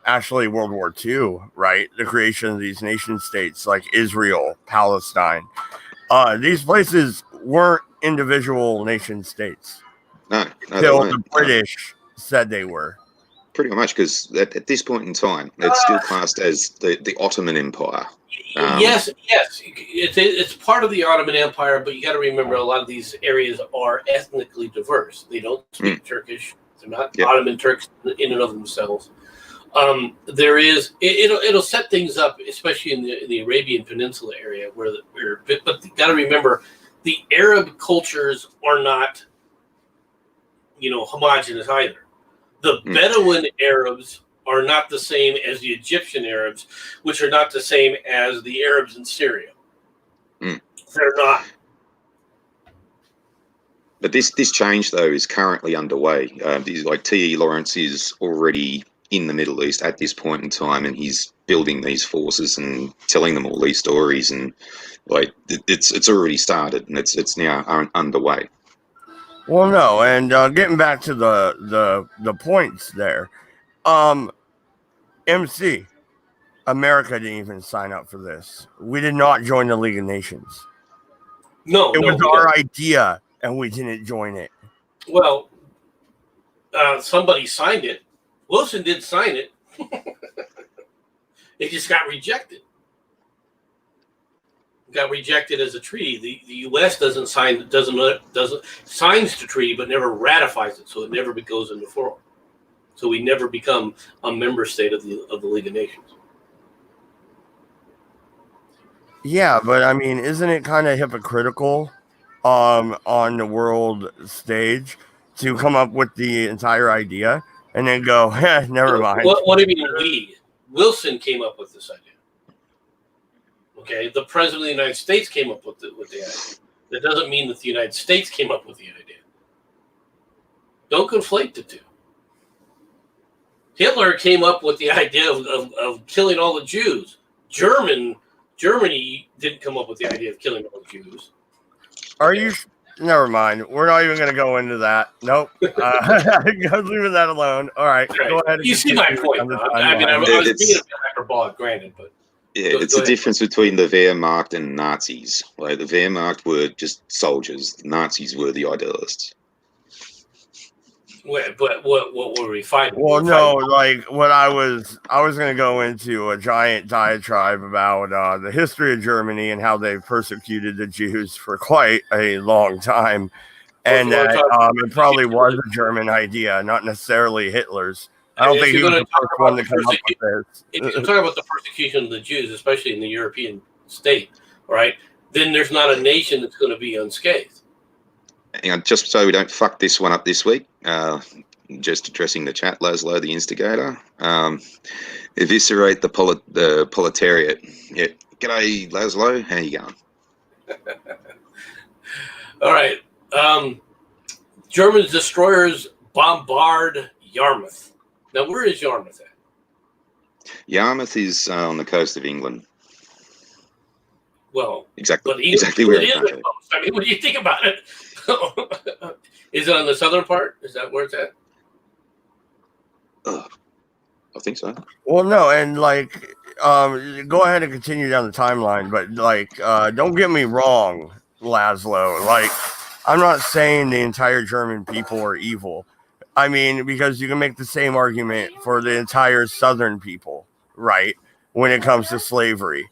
actually World War II, right? The creation of these nation states like Israel, Palestine. These places weren't individual nation states. No, Till the British said they were. Pretty much, because at this point in time, it's still classed as the Ottoman Empire. Yes, it's part of the Ottoman Empire, but you got to remember a lot of these areas are ethnically diverse. They don't speak Turkish. They're not Ottoman Turks in and of themselves. There is it'll set things up, especially in the Arabian Peninsula area, but you got to remember the Arab cultures are not homogenous either. The Bedouin Arabs are not the same as the Egyptian Arabs, which are not the same as the Arabs in Syria. They're not. But this change, though, is currently underway. Like T.E. Lawrence is already in the Middle East at this point in time, and he's building these forces and telling them all these stories, and like it's already started, and it's now underway. Well, no, and getting back to the points there, MC, America didn't even sign up for this. We did not join the League of Nations. No, It no, was we our don't. idea, and we didn't join it. Well, somebody signed it. Wilson did sign it. It just got rejected. Got rejected as a treaty. The U.S. doesn't signs the treaty, but never ratifies it, so it never goes into force. So we never become a member state of the League of Nations. Yeah, but I mean, isn't it kind of hypocritical on the world stage to come up with the entire idea and then go, never mind. What do you mean we? Wilson came up with this idea. Okay, the president of the United States came up with the idea. That doesn't mean that the United States came up with the idea. Don't conflate the two. Hitler came up with the idea of killing all the Jews. Germany didn't come up with the idea of killing all the Jews. Are you? Never mind. We're not even going to go into that. Nope. Leaving that alone. All right. Go ahead. You see my point. I mean, I was being a bit hyperbolic, granted, but yeah, it's the difference between the Wehrmacht and Nazis. Like the Wehrmacht were just soldiers. The Nazis were the idealists. But what were we fighting? Well, no, like what I was going to go into a giant diatribe about the history of Germany and how they persecuted the Jews for quite a long time, and that it probably was a German idea, not necessarily Hitler's. I don't think he was the first one to come up with this. If you're talking about the persecution of the Jews, especially in the European state, right, then there's not a nation that's going to be unscathed. And just so we don't fuck this one up this week, just addressing the chat, Laszlo, the instigator. Eviscerate the proletariat. Yeah. G'day, Laszlo. How you going? All right. German destroyers bombard Yarmouth. Now, where is Yarmouth at? Yarmouth is on the coast of England. Well, exactly it where is. I mean, what do you think about it? Is it on the southern part? Is that where it's at? I think so. Well, no, and like, go ahead and continue down the timeline, but like, don't get me wrong, Laszlo. Like, I'm not saying the entire German people are evil. I mean, because you can make the same argument for the entire southern people, right? When it comes to slavery.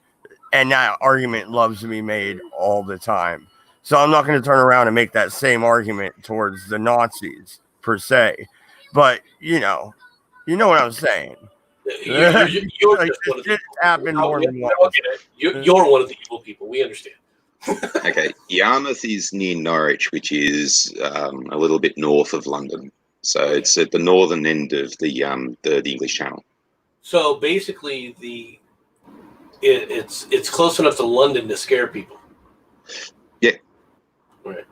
And that argument loves to be made all the time. So I'm not going to turn around and make that same argument towards the Nazis per se. But, you know what I'm saying. You're like, just one of the happened more than once. You're one of the evil people. We understand. Okay, Yarmouth is near Norwich, which is a little bit north of London. So it's at the northern end of the English Channel. So basically, it's close enough to London to scare people. Yeah. Right.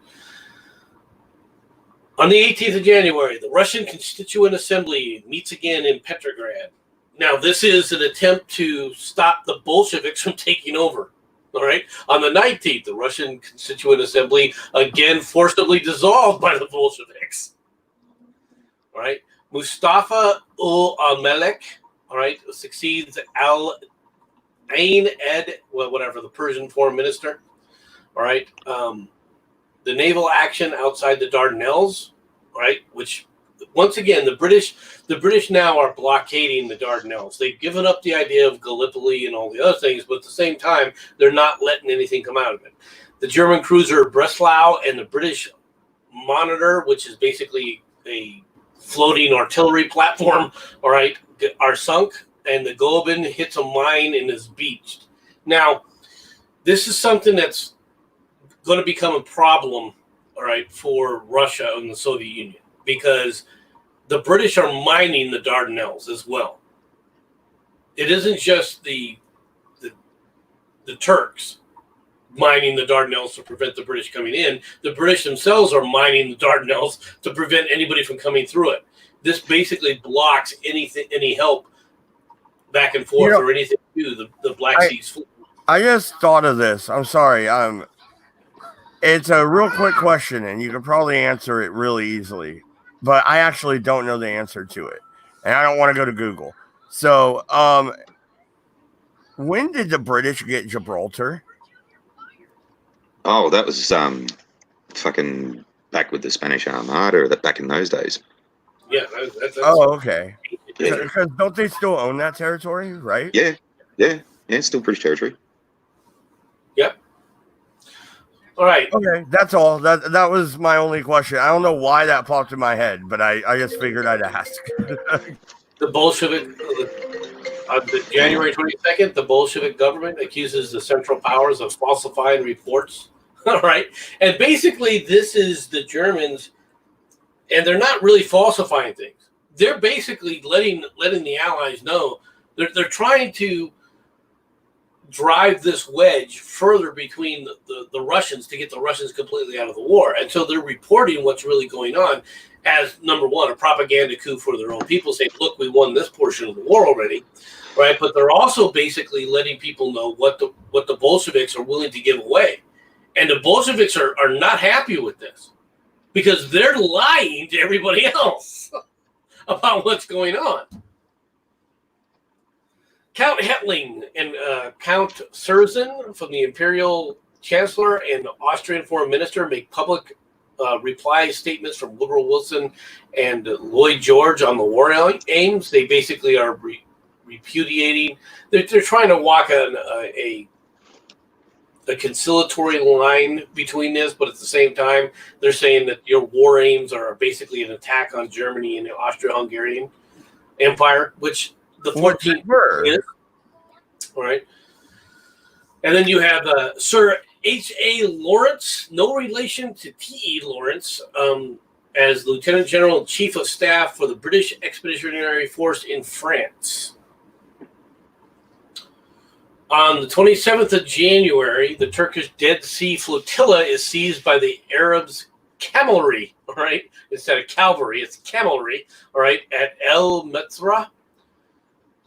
On the 18th of January, the Russian Constituent Assembly meets again in Petrograd. Now, this is an attempt to stop the Bolsheviks from taking over. All right. On the 19th, the Russian Constituent Assembly again forcibly dissolved by the Bolsheviks. All right. Mustafa ul-Malek, all right, succeeds Ain Ed, whatever, the Persian foreign minister. All right. The naval action outside the Dardanelles, right? Which, once again, the British now are blockading the Dardanelles. They've given up the idea of Gallipoli and all the other things, but at the same time, they're not letting anything come out of it. The German cruiser Breslau and the British Monitor, which is basically a floating artillery platform, all right, are sunk, and the Goeben hits a mine and is beached. Now, this is something that's going to become a problem, all right, for Russia and the Soviet Union, because the British are mining the Dardanelles as well. It isn't just the Turks mining the Dardanelles to prevent the British coming in. The British themselves are mining the Dardanelles to prevent anybody from coming through it. This basically blocks any help back and forth or anything to the Black Sea fleet. I just thought of this. I'm sorry. It's a real quick question, and you can probably answer it really easily. But I actually don't know the answer to it, and I don't want to go to Google. So, when did the British get Gibraltar? Oh, that was fucking back with the Spanish Armada, or that back in those days. Yeah, that's Oh, okay. Yeah, Because don't they still own that territory, right? yeah, it's still British territory. Yep. All right. Okay, that's all. That was my only question. I don't know why that popped in my head, but I just figured I'd ask. The Bolshevik, on the January 22nd, the Bolshevik government accuses the Central Powers of falsifying reports. All right. And basically, this is the Germans, and they're not really falsifying things. They're basically letting the Allies know they're trying to drive this wedge further between the Russians to get the Russians completely out of the war. And so they're reporting what's really going on as, number one, a propaganda coup for their own people, saying, look, we won this portion of the war already, right? But they're also basically letting people know what the Bolsheviks are willing to give away. And the Bolsheviks are not happy with this because they're lying to everybody else about what's going on. Count Hetling and Count Curzon from the Imperial Chancellor and Austrian Foreign Minister make public reply statements from Woodrow Wilson and Lloyd George on the war aims. They basically are repudiating. They're trying to walk a conciliatory line between this, but at the same time, they're saying that your war aims are basically an attack on Germany and the Austro-Hungarian Empire, which the 14th is. All right. And then you have Sir H.A. Lawrence, no relation to T.E. Lawrence, as Lieutenant General and Chief of Staff for the British Expeditionary Force in France. On the 27th of January, the Turkish Dead Sea Flotilla is seized by the Arabs' camelry, all right? Instead of cavalry, it's camelry, all right, at El Metzra.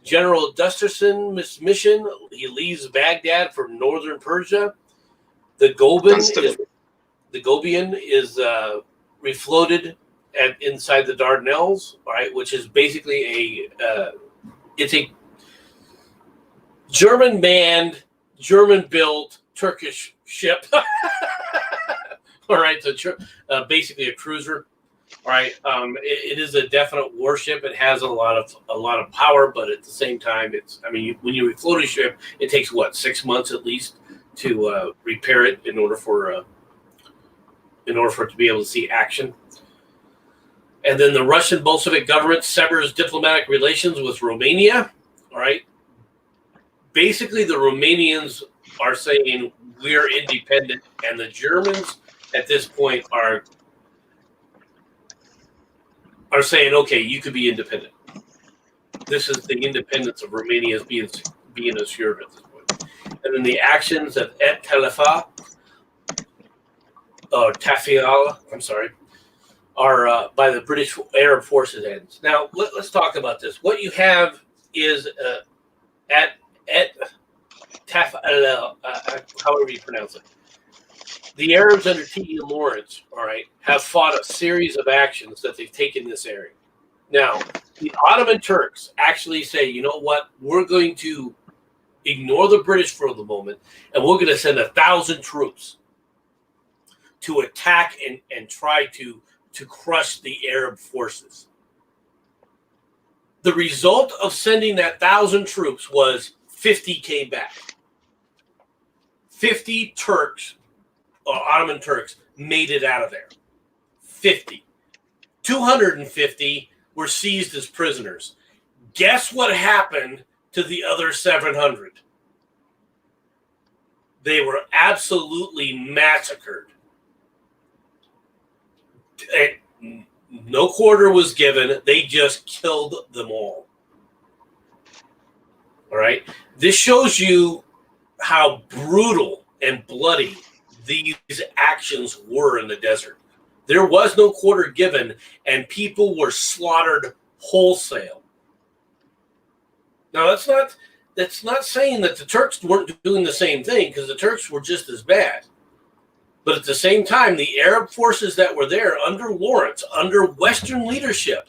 General Dusterson mission, he leaves Baghdad for northern Persia. The Gobian is refloated inside the Dardanelles, all right, which is basically it's a German-manned, German-built Turkish ship. All right, so basically a cruiser. All right, it is a definite warship. It has a lot of power, but at the same time, when you refloat a ship, it takes 6 months at least to repair it in order for it to be able to see action. And then the Russian Bolshevik government severs diplomatic relations with Romania. All right, basically the Romanians are saying we're independent, and the Germans at this point are saying, okay, you could be independent. This is the independence of Romania being assured at this point. And then the actions of Et Talifa, or Tafiala, I'm sorry, are by the British Arab Forces ends. Now, let's talk about this. What you have is at Tafiala, however you pronounce it. The Arabs under T.E. Lawrence, all right, have fought a series of actions that they've taken in this area. Now, the Ottoman Turks actually say, you know what, we're going to ignore the British for the moment, and we're going to send 1,000 troops to attack and try to crush the Arab forces. The result of sending that 1,000 troops was 50 came back. 50 Turks, or Ottoman Turks, made it out of there. 50. 250 were seized as prisoners. Guess what happened to the other 700? They were absolutely massacred. No quarter was given. They just killed them all. All right? This shows you how brutal and bloody these actions were in the desert. There was no quarter given, and people were slaughtered wholesale. Now, that's not saying that the Turks weren't doing the same thing, because the Turks were just as bad. But at the same time, the Arab forces that were there under Lawrence, under Western leadership,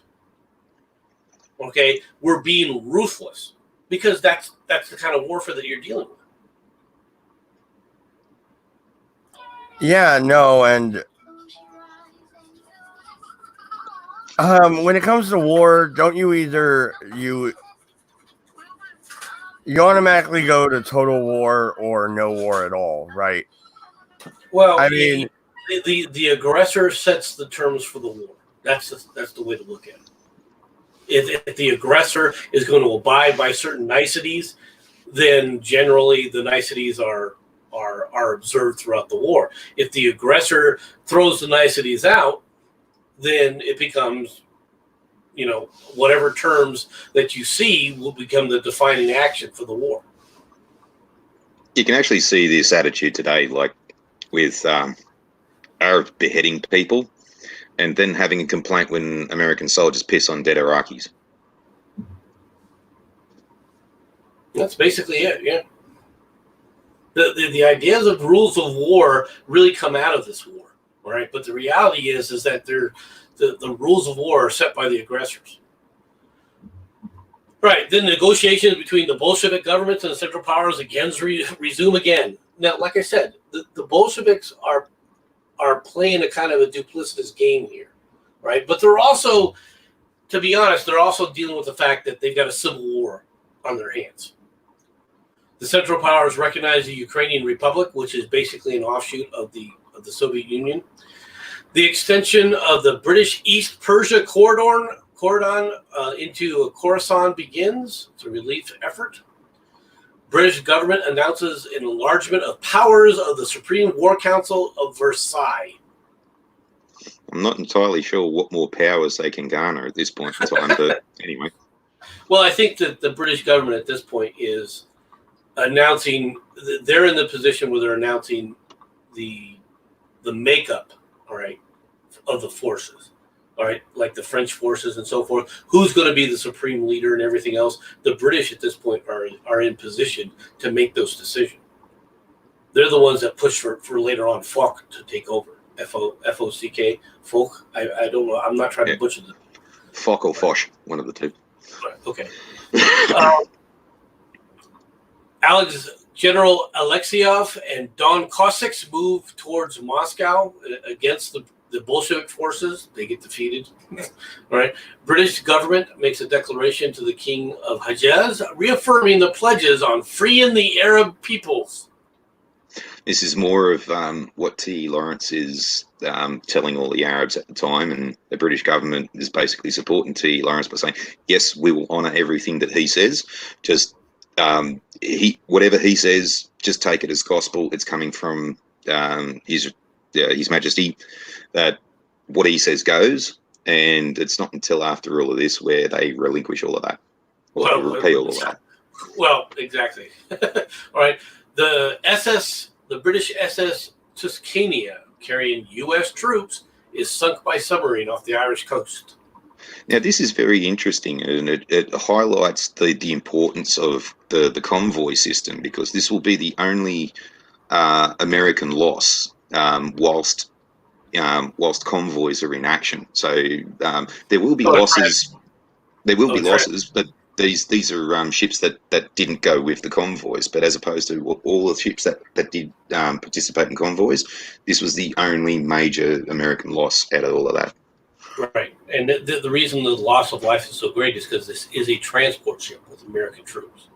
okay, were being ruthless, because that's the kind of warfare that you're dealing with. Yeah, no, and when it comes to war, don't you you automatically go to total war or no war at all, right? Well, I mean, the aggressor sets the terms for the war. That's the way to look at it. If the aggressor is going to abide by certain niceties, then generally the niceties are observed throughout the war. If the aggressor throws the niceties out, then it becomes, whatever terms that you see will become the defining action for the war. You can actually see this attitude today, like with Arabs beheading people and then having a complaint when American soldiers piss on dead Iraqis. That's basically it, yeah. The ideas of rules of war really come out of this war, right? But the reality is that the rules of war are set by the aggressors. Right. Then negotiations between the Bolshevik governments and the Central Powers again resume again. Now, like I said, the Bolsheviks are playing a kind of a duplicitous game here, right? But they're also, to be honest, they're also dealing with the fact that they've got a civil war on their hands. The Central Powers recognize the Ukrainian Republic, which is basically an offshoot of the Soviet Union. The extension of the British East Persia cordon into Khorasan begins. It's a relief effort. British government announces an enlargement of powers of the Supreme War Council of Versailles. I'm not entirely sure what more powers they can garner at this point in time, but anyway. Well, I think that the British government at this point is announcing, they're in the position where they're announcing the makeup, all right, of the forces, all right, like the French forces and so forth. Who's going to be the supreme leader and everything else? The British at this point are in position to make those decisions. They're the ones that push for later on Foch to take over. F-O-C-K, Foch. I don't know. I'm not trying to butcher them. Foch or Foch, one of the two. Okay. General Alexeyev and Don Cossacks move towards Moscow against the Bolshevik forces. They get defeated. All right. British government makes a declaration to the King of Hejaz, reaffirming the pledges on freeing the Arab peoples. This is more of what T. Lawrence is telling all the Arabs at the time, and the British government is basically supporting T. Lawrence by saying, yes, we will honour everything that he says. Just whatever he says, just take it as gospel. It's coming from His Majesty, that what he says goes, and it's not until after all of this where they relinquish all of that, or repeal all of that. Well, exactly. All right. The British SS Tuscania, carrying U.S. troops, is sunk by submarine off the Irish coast. Now, this is very interesting, and it highlights the importance of the convoy system, because this will be the only American loss whilst convoys are in action. So there will be losses. There will be losses, but these are ships that didn't go with the convoys. But as opposed to all the ships that did participate in convoys, this was the only major American loss out of all of that. Right. And the reason the loss of life is so great is because this is a transport ship with American troops.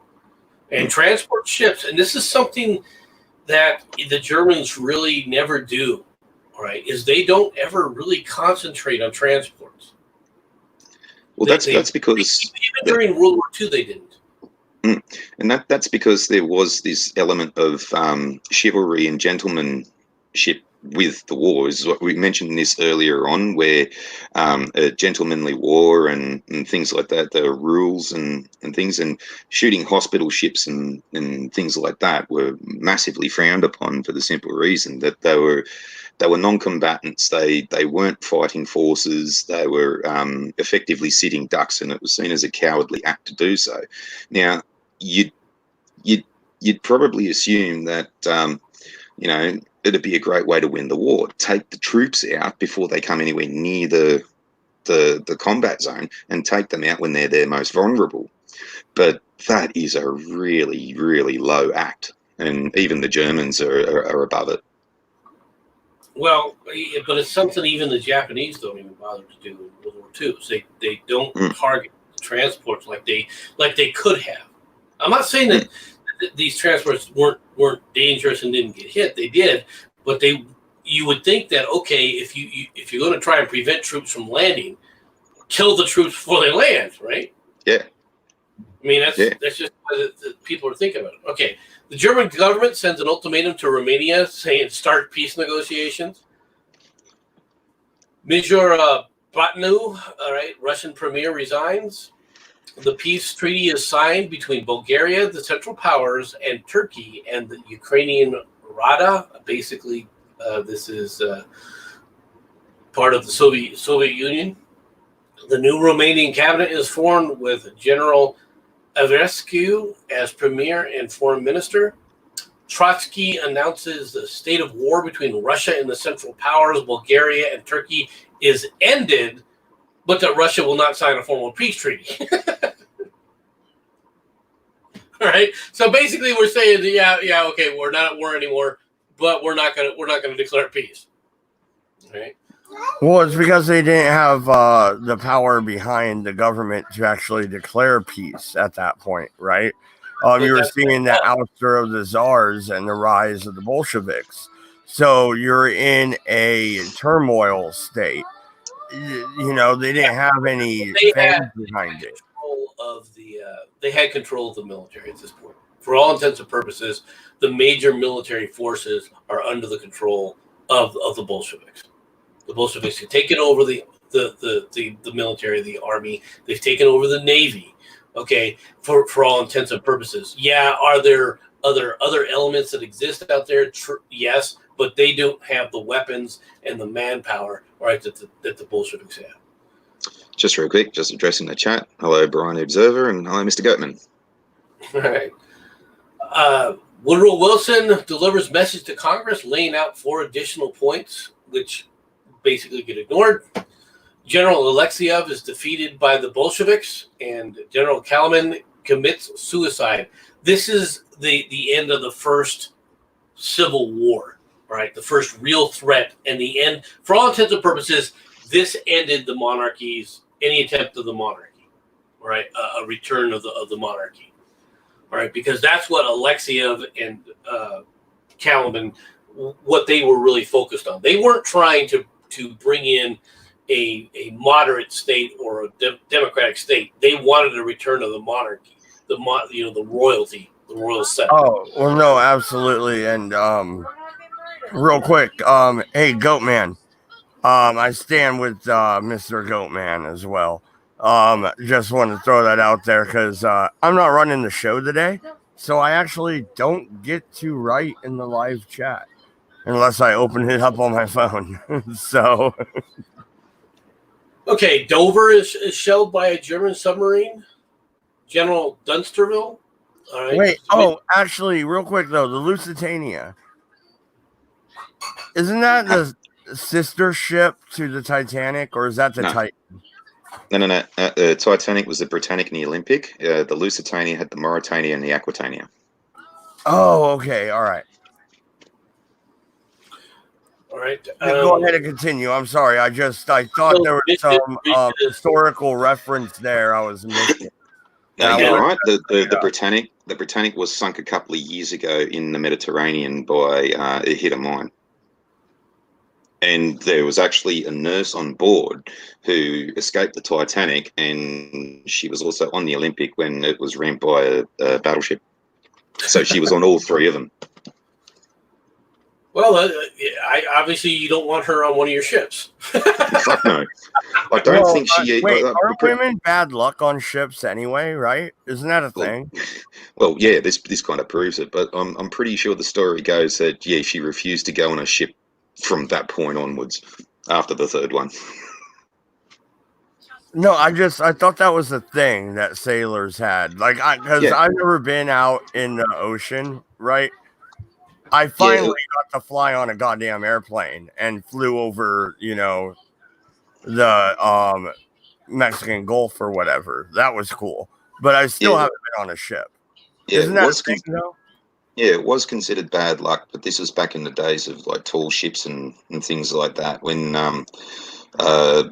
And transport ships, and this is something that the Germans really never do, right, is they don't ever really concentrate on transports. Well, that's because even during World War II they didn't. And that's because there was this element of chivalry and gentlemanship with the wars. We mentioned this earlier on, where a gentlemanly war and things like that, there were rules and things, and shooting hospital ships and things like that were massively frowned upon for the simple reason that they were non-combatants. They weren't fighting forces. They were effectively sitting ducks, and it was seen as a cowardly act to do so. Now, you'd probably assume that it'd be a great way to win the war. Take the troops out before they come anywhere near the combat zone, and take them out when they're their most vulnerable. But that is a really, really low act, and even the Germans are above it. Well, but it's something even the Japanese don't even bother to do in World War II. So they don't target transports like they could have. I'm not saying that these transports weren't dangerous and didn't get hit. They did, but you would think that okay, if you're going to try and prevent troops from landing, kill the troops before they land, right? Yeah. I mean, that's just what the people are thinking about it. Okay, the German government sends an ultimatum to Romania saying start peace negotiations. Major Bratnu, all right, Russian premier, resigns. The peace treaty is signed between Bulgaria, the Central Powers, and Turkey and the Ukrainian Rada. Basically, this is part of the Soviet Union. The new Romanian cabinet is formed with General Averescu as premier and foreign minister. Trotsky announces the state of war between Russia and the Central Powers, Bulgaria, and Turkey is ended, but that Russia will not sign a formal peace treaty. All right. So basically, we're saying, okay, we're not at war anymore, but we're not gonna declare peace. All right. Well, it's because they didn't have the power behind the government to actually declare peace at that point, right? You were seeing the ouster of the czars and the rise of the Bolsheviks. So you're in a turmoil state. You know, they didn't have any fans behind it. They had control of the military at this point. For all intents and purposes, the major military forces are under the control of the Bolsheviks. The Bolsheviks have taken over the military, the army. They've taken over the navy. Okay, for all intents and purposes. Yeah, are there other elements that exist out there? Yes, but they don't have the weapons and the manpower, right, that the Bolsheviks have. Just real quick, just addressing the chat. Hello, Brian the Observer, and hello, Mr. Goatman. All right. Woodrow Wilson delivers message to Congress, laying out 4 additional points, which basically get ignored. General Alexeyev is defeated by the Bolsheviks, and General Kalaman commits suicide. This is the end of the first civil war, right? The first real threat, and the end, for all intents and purposes, this ended the monarchy's, any attempt of the monarchy, right? A return of the monarchy, all right? Because that's what Alexeyev and Kalaman, what they were really focused on. They weren't trying to bring in a moderate state or a democratic state. They wanted a return of the monarchy, the royalty, the royal scepter. Oh, well, no, absolutely. And real quick, hey, Goatman. I stand with Mr. Goatman as well. Just want to throw that out there because I'm not running the show today, so I actually don't get to write in the live chat unless I open it up on my phone. So, okay, Dover is shelled by a German submarine. General Dunsterville. All right. Wait. Actually, real quick though, the Lusitania. Isn't that the sister ship to the Titanic, or is that the Titan? No. The Titanic was the Britannic and the Olympic. The Lusitania had the Mauretania and the Aquitania. Oh, okay. All right. All right. Go ahead and continue. I'm sorry. I thought there was some historical reference there. I was missing. No, you're right. The Britannic was sunk a couple of years ago in the Mediterranean by it hit a mine. And there was actually a nurse on board who escaped the Titanic, and she was also on the Olympic when it was rammed by a battleship. So she was on all 3 of them. Well, obviously you don't want her on one of your ships. Fuck no. I don't think she... Wait, aren't women bad luck on ships anyway, right? Isn't that a thing? Well, yeah, this kind of proves it, but I'm pretty sure the story goes that, yeah, she refused to go on a ship from that point onwards after the 3rd one. No, I thought that was a thing that sailors had. Like, because I've never been out in the ocean, right? I finally got to fly on a goddamn airplane and flew over, the Mexican Gulf or whatever. That was cool. But I still haven't been on a ship. Yeah, Isn't that a thing, though? Yeah, it was considered bad luck, but this was back in the days of like tall ships and things like that, when uh,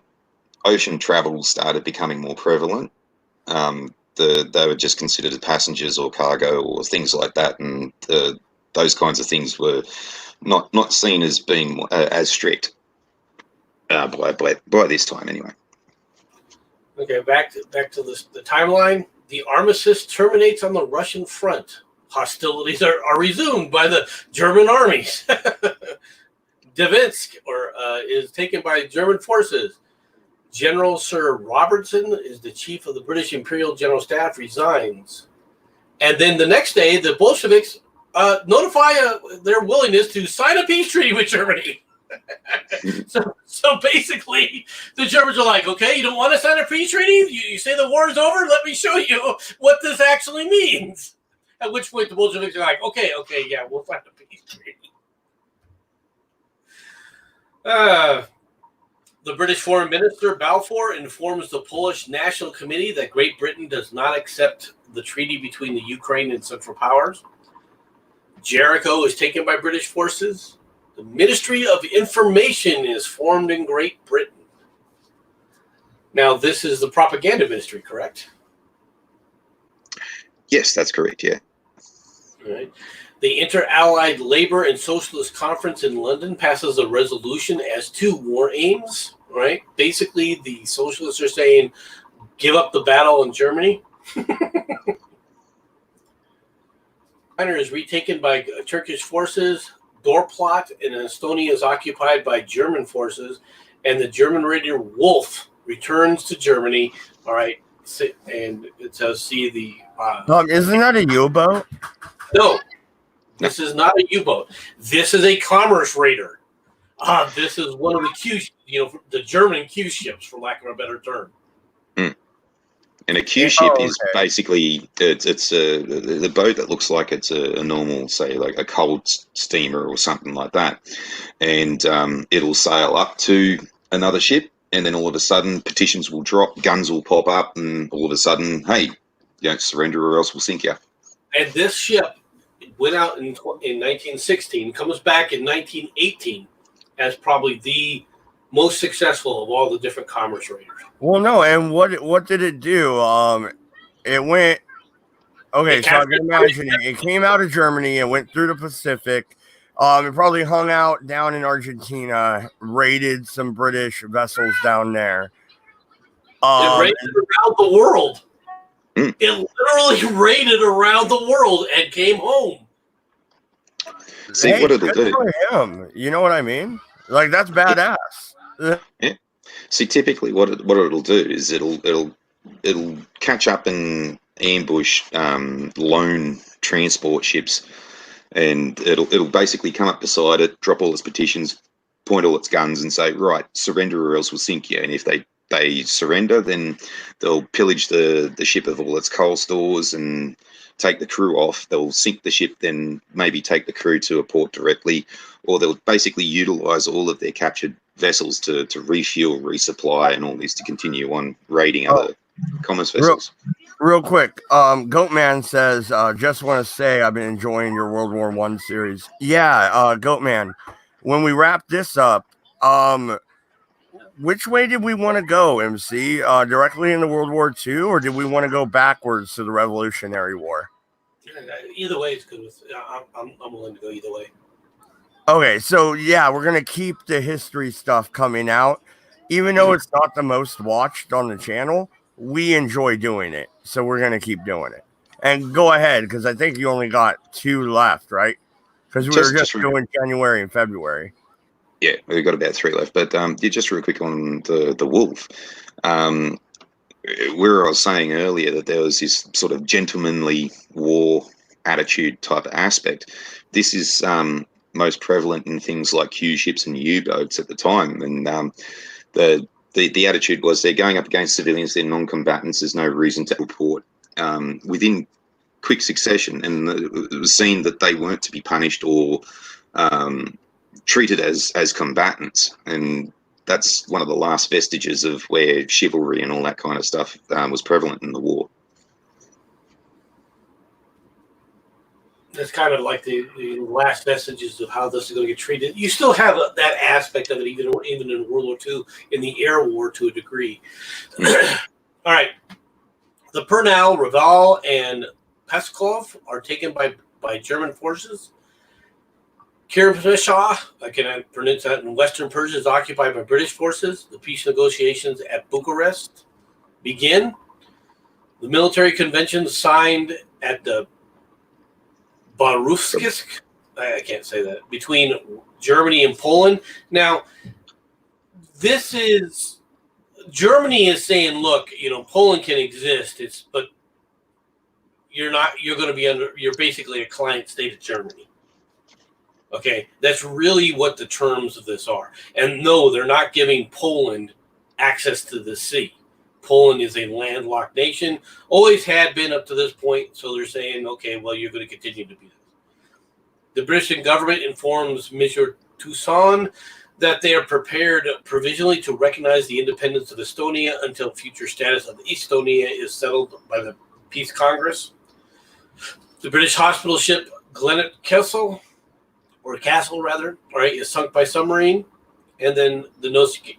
ocean travel started becoming more prevalent. They were just considered as passengers or cargo or things like that, and those kinds of things were not seen as being as strict by this time anyway. Okay, back to the timeline. The armistice terminates on the Russian front. Hostilities are resumed by the German armies. Dvinsk is taken by German forces. General Sir Robertson is the chief of the British Imperial General Staff, resigns. And then the next day, the Bolsheviks notify their willingness to sign a peace treaty with Germany. So basically, the Germans are like, okay, you don't want to sign a peace treaty? You say the war is over? Let me show you what this actually means. At which point the Bolsheviks are like, okay, yeah, we'll sign a peace treaty. The British Foreign Minister, Balfour, informs the Polish National Committee that Great Britain does not accept the treaty between the Ukraine and Central Powers. Jericho is taken by British forces. The Ministry of Information is formed in Great Britain. Now, this is the propaganda ministry, correct? Yes, that's correct, yeah. All right. The Inter-Allied Labour and Socialist Conference in London passes a resolution as to war aims, right? Basically, the socialists are saying, give up the battle in Germany. China is retaken by Turkish forces. Dorplot in Estonia is occupied by German forces, and the German raider Wolf returns to Germany. All right, and it says, see the... Isn't that a U-boat? No, this is not a U-boat. This is a commerce raider. This is one of the the German Q ships, for lack of a better term. And a Q ship is basically it's the boat that looks like it's a normal, say, like a coal steamer or something like that, and it'll sail up to another ship, and then all of a sudden petitions will drop, guns will pop up, and all of a sudden, hey, surrender or else we'll sink you. And this ship went out in 1916, comes back in 1918 as probably the most successful of all the different commerce raiders. Well, no, and what did it do? It went. Okay, so I can imagine it came out of Germany and went through the Pacific. It probably hung out down in Argentina, raided some British vessels down there. It raided around the world. It literally raided around the world and came home. See what it'll do. Him. You know what I mean? Like, that's badass. Yeah. See, typically, what it'll do is it'll catch up and ambush lone transport ships, and it'll basically come up beside it, drop all its petitions, point all its guns, and say, right, surrender or else we'll sink you. And if they surrender, then they'll pillage the ship of all its coal stores and take the crew off. They'll sink the ship, then maybe take the crew to a port directly, or they'll basically utilize all of their captured vessels to refuel, resupply, and all this to continue on raiding other commerce vessels. Real quick, Goatman says, just want to say I've been enjoying your World War I series. Yeah, Goatman, when we wrap this up, which way did we want to go, MC? Directly into World War II, or did we want to go backwards to the Revolutionary War? Either way is good. I'm willing to go either way. Okay, so yeah, we're going to keep the history stuff coming out. Even though it's not the most watched on the channel, we enjoy doing it. So we're going to keep doing it. And go ahead, because I think you only got 2 left, right? Because we were just doing January and February. Yeah, we've got about 3 left. But just real quick on the Wolf. Where I was saying earlier that there was this sort of gentlemanly war attitude type of aspect. This is most prevalent in things like Q ships and U-boats at the time. And the attitude was they're going up against civilians, they're non-combatants, there's no reason to report within quick succession. And it was seen that they weren't to be punished or treated as combatants. And that's one of the last vestiges of where chivalry and all that kind of stuff was prevalent in the war. that's kind of like the last vestiges of how this is going to get treated. You still have that aspect of it, even in World War II, in the air war to a degree. All right. The Pernal, Reval, and Peskov are taken by German forces. Kirpeshah, I can pronounce that, in Western Persia is occupied by British forces. The peace negotiations at Bucharest begin. The military convention signed at the Baruskisk, I can't say that, between Germany and Poland. Now, this is Germany is saying, look, Poland can exist. But you're basically a client state of Germany. Okay, that's really what the terms of this are. And no, they're not giving Poland access to the sea. Poland is a landlocked nation, always had been up to this point. So they're saying, okay, well, you're going to continue to be this. The British government informs Monsieur Toussaint that they are prepared provisionally to recognize the independence of Estonia until future status of Estonia is settled by the Peace Congress. The British hospital ship Glennet Castle, is sunk by submarine. And then the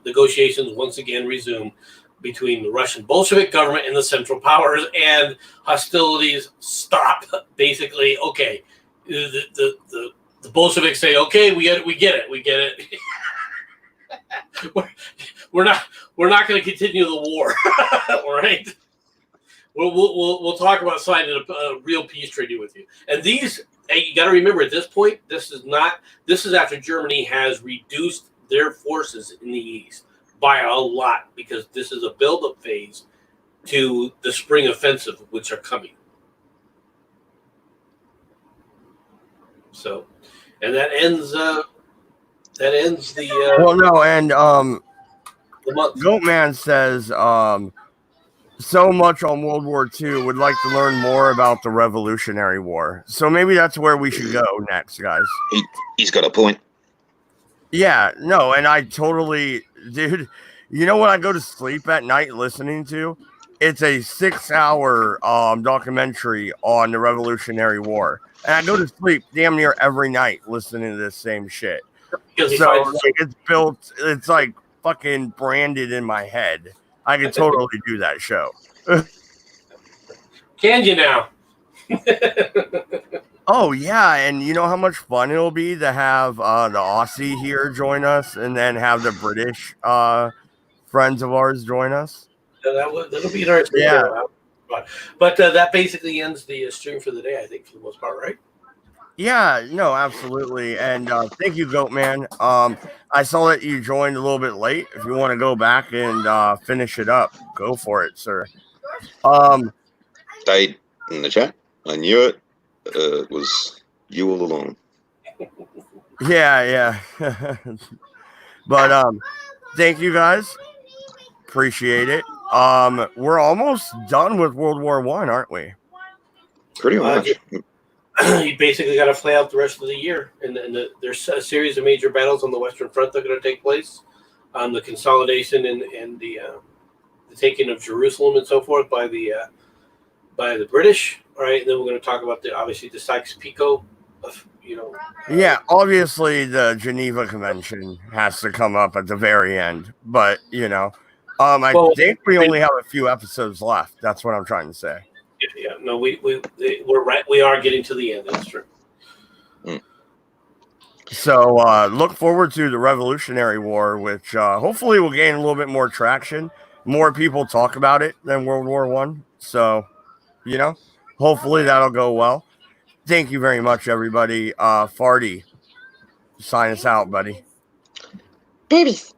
negotiations once again resume between the Russian Bolshevik government and the Central Powers, and hostilities stop. Basically, okay, the Bolsheviks say, okay, we get it. we're not going to continue the war, all right? We'll talk about signing a real peace treaty with you. And these, you got to remember, at this point, this is after Germany has reduced their forces in the east by a lot, because this is a build-up phase to the spring offensive, which are coming. So, and that ends the well, no, and the month. Goatman says so much on World War II, would like to learn more about the Revolutionary War. So maybe that's where we should go next, guys. He's got a point. Yeah, no, and I totally, dude, you know what I go to sleep at night listening to? It's a 6-hour documentary on the Revolutionary War. And I go to sleep damn near every night listening to this same shit. So like, it's built, it's like fucking branded in my head. I could totally do that show. Can you now? Oh, yeah, and you know how much fun it'll be to have the Aussie here join us and then have the British friends of ours join us? That'll be interesting. Yeah. But that basically ends the stream for the day, I think, for the most part, right? Yeah, no, absolutely. And thank you, Goatman. I saw that you joined a little bit late. If you want to go back and finish it up, go for it, sir. Stayed in the chat. I knew it. It was you all along. Yeah. But thank you guys. Appreciate it. We're almost done with World War I, aren't we? Pretty much. You basically got to play out the rest of the year, and there's a series of major battles on the Western Front that are going to take place. The consolidation and the taking of Jerusalem and so forth by the British. All right, and then we're going to talk about obviously the Sykes-Picot. Yeah, obviously the Geneva Convention has to come up at the very end, but I think we only have a few episodes left. That's what I'm trying to say. Yeah. No, we're right. We are getting to the end. That's true. So look forward to the Revolutionary War, which hopefully will gain a little bit more traction. More people talk about it than World War I. So, hopefully that'll go well. Thank you very much, everybody. Farty, sign us out, buddy. Boobies.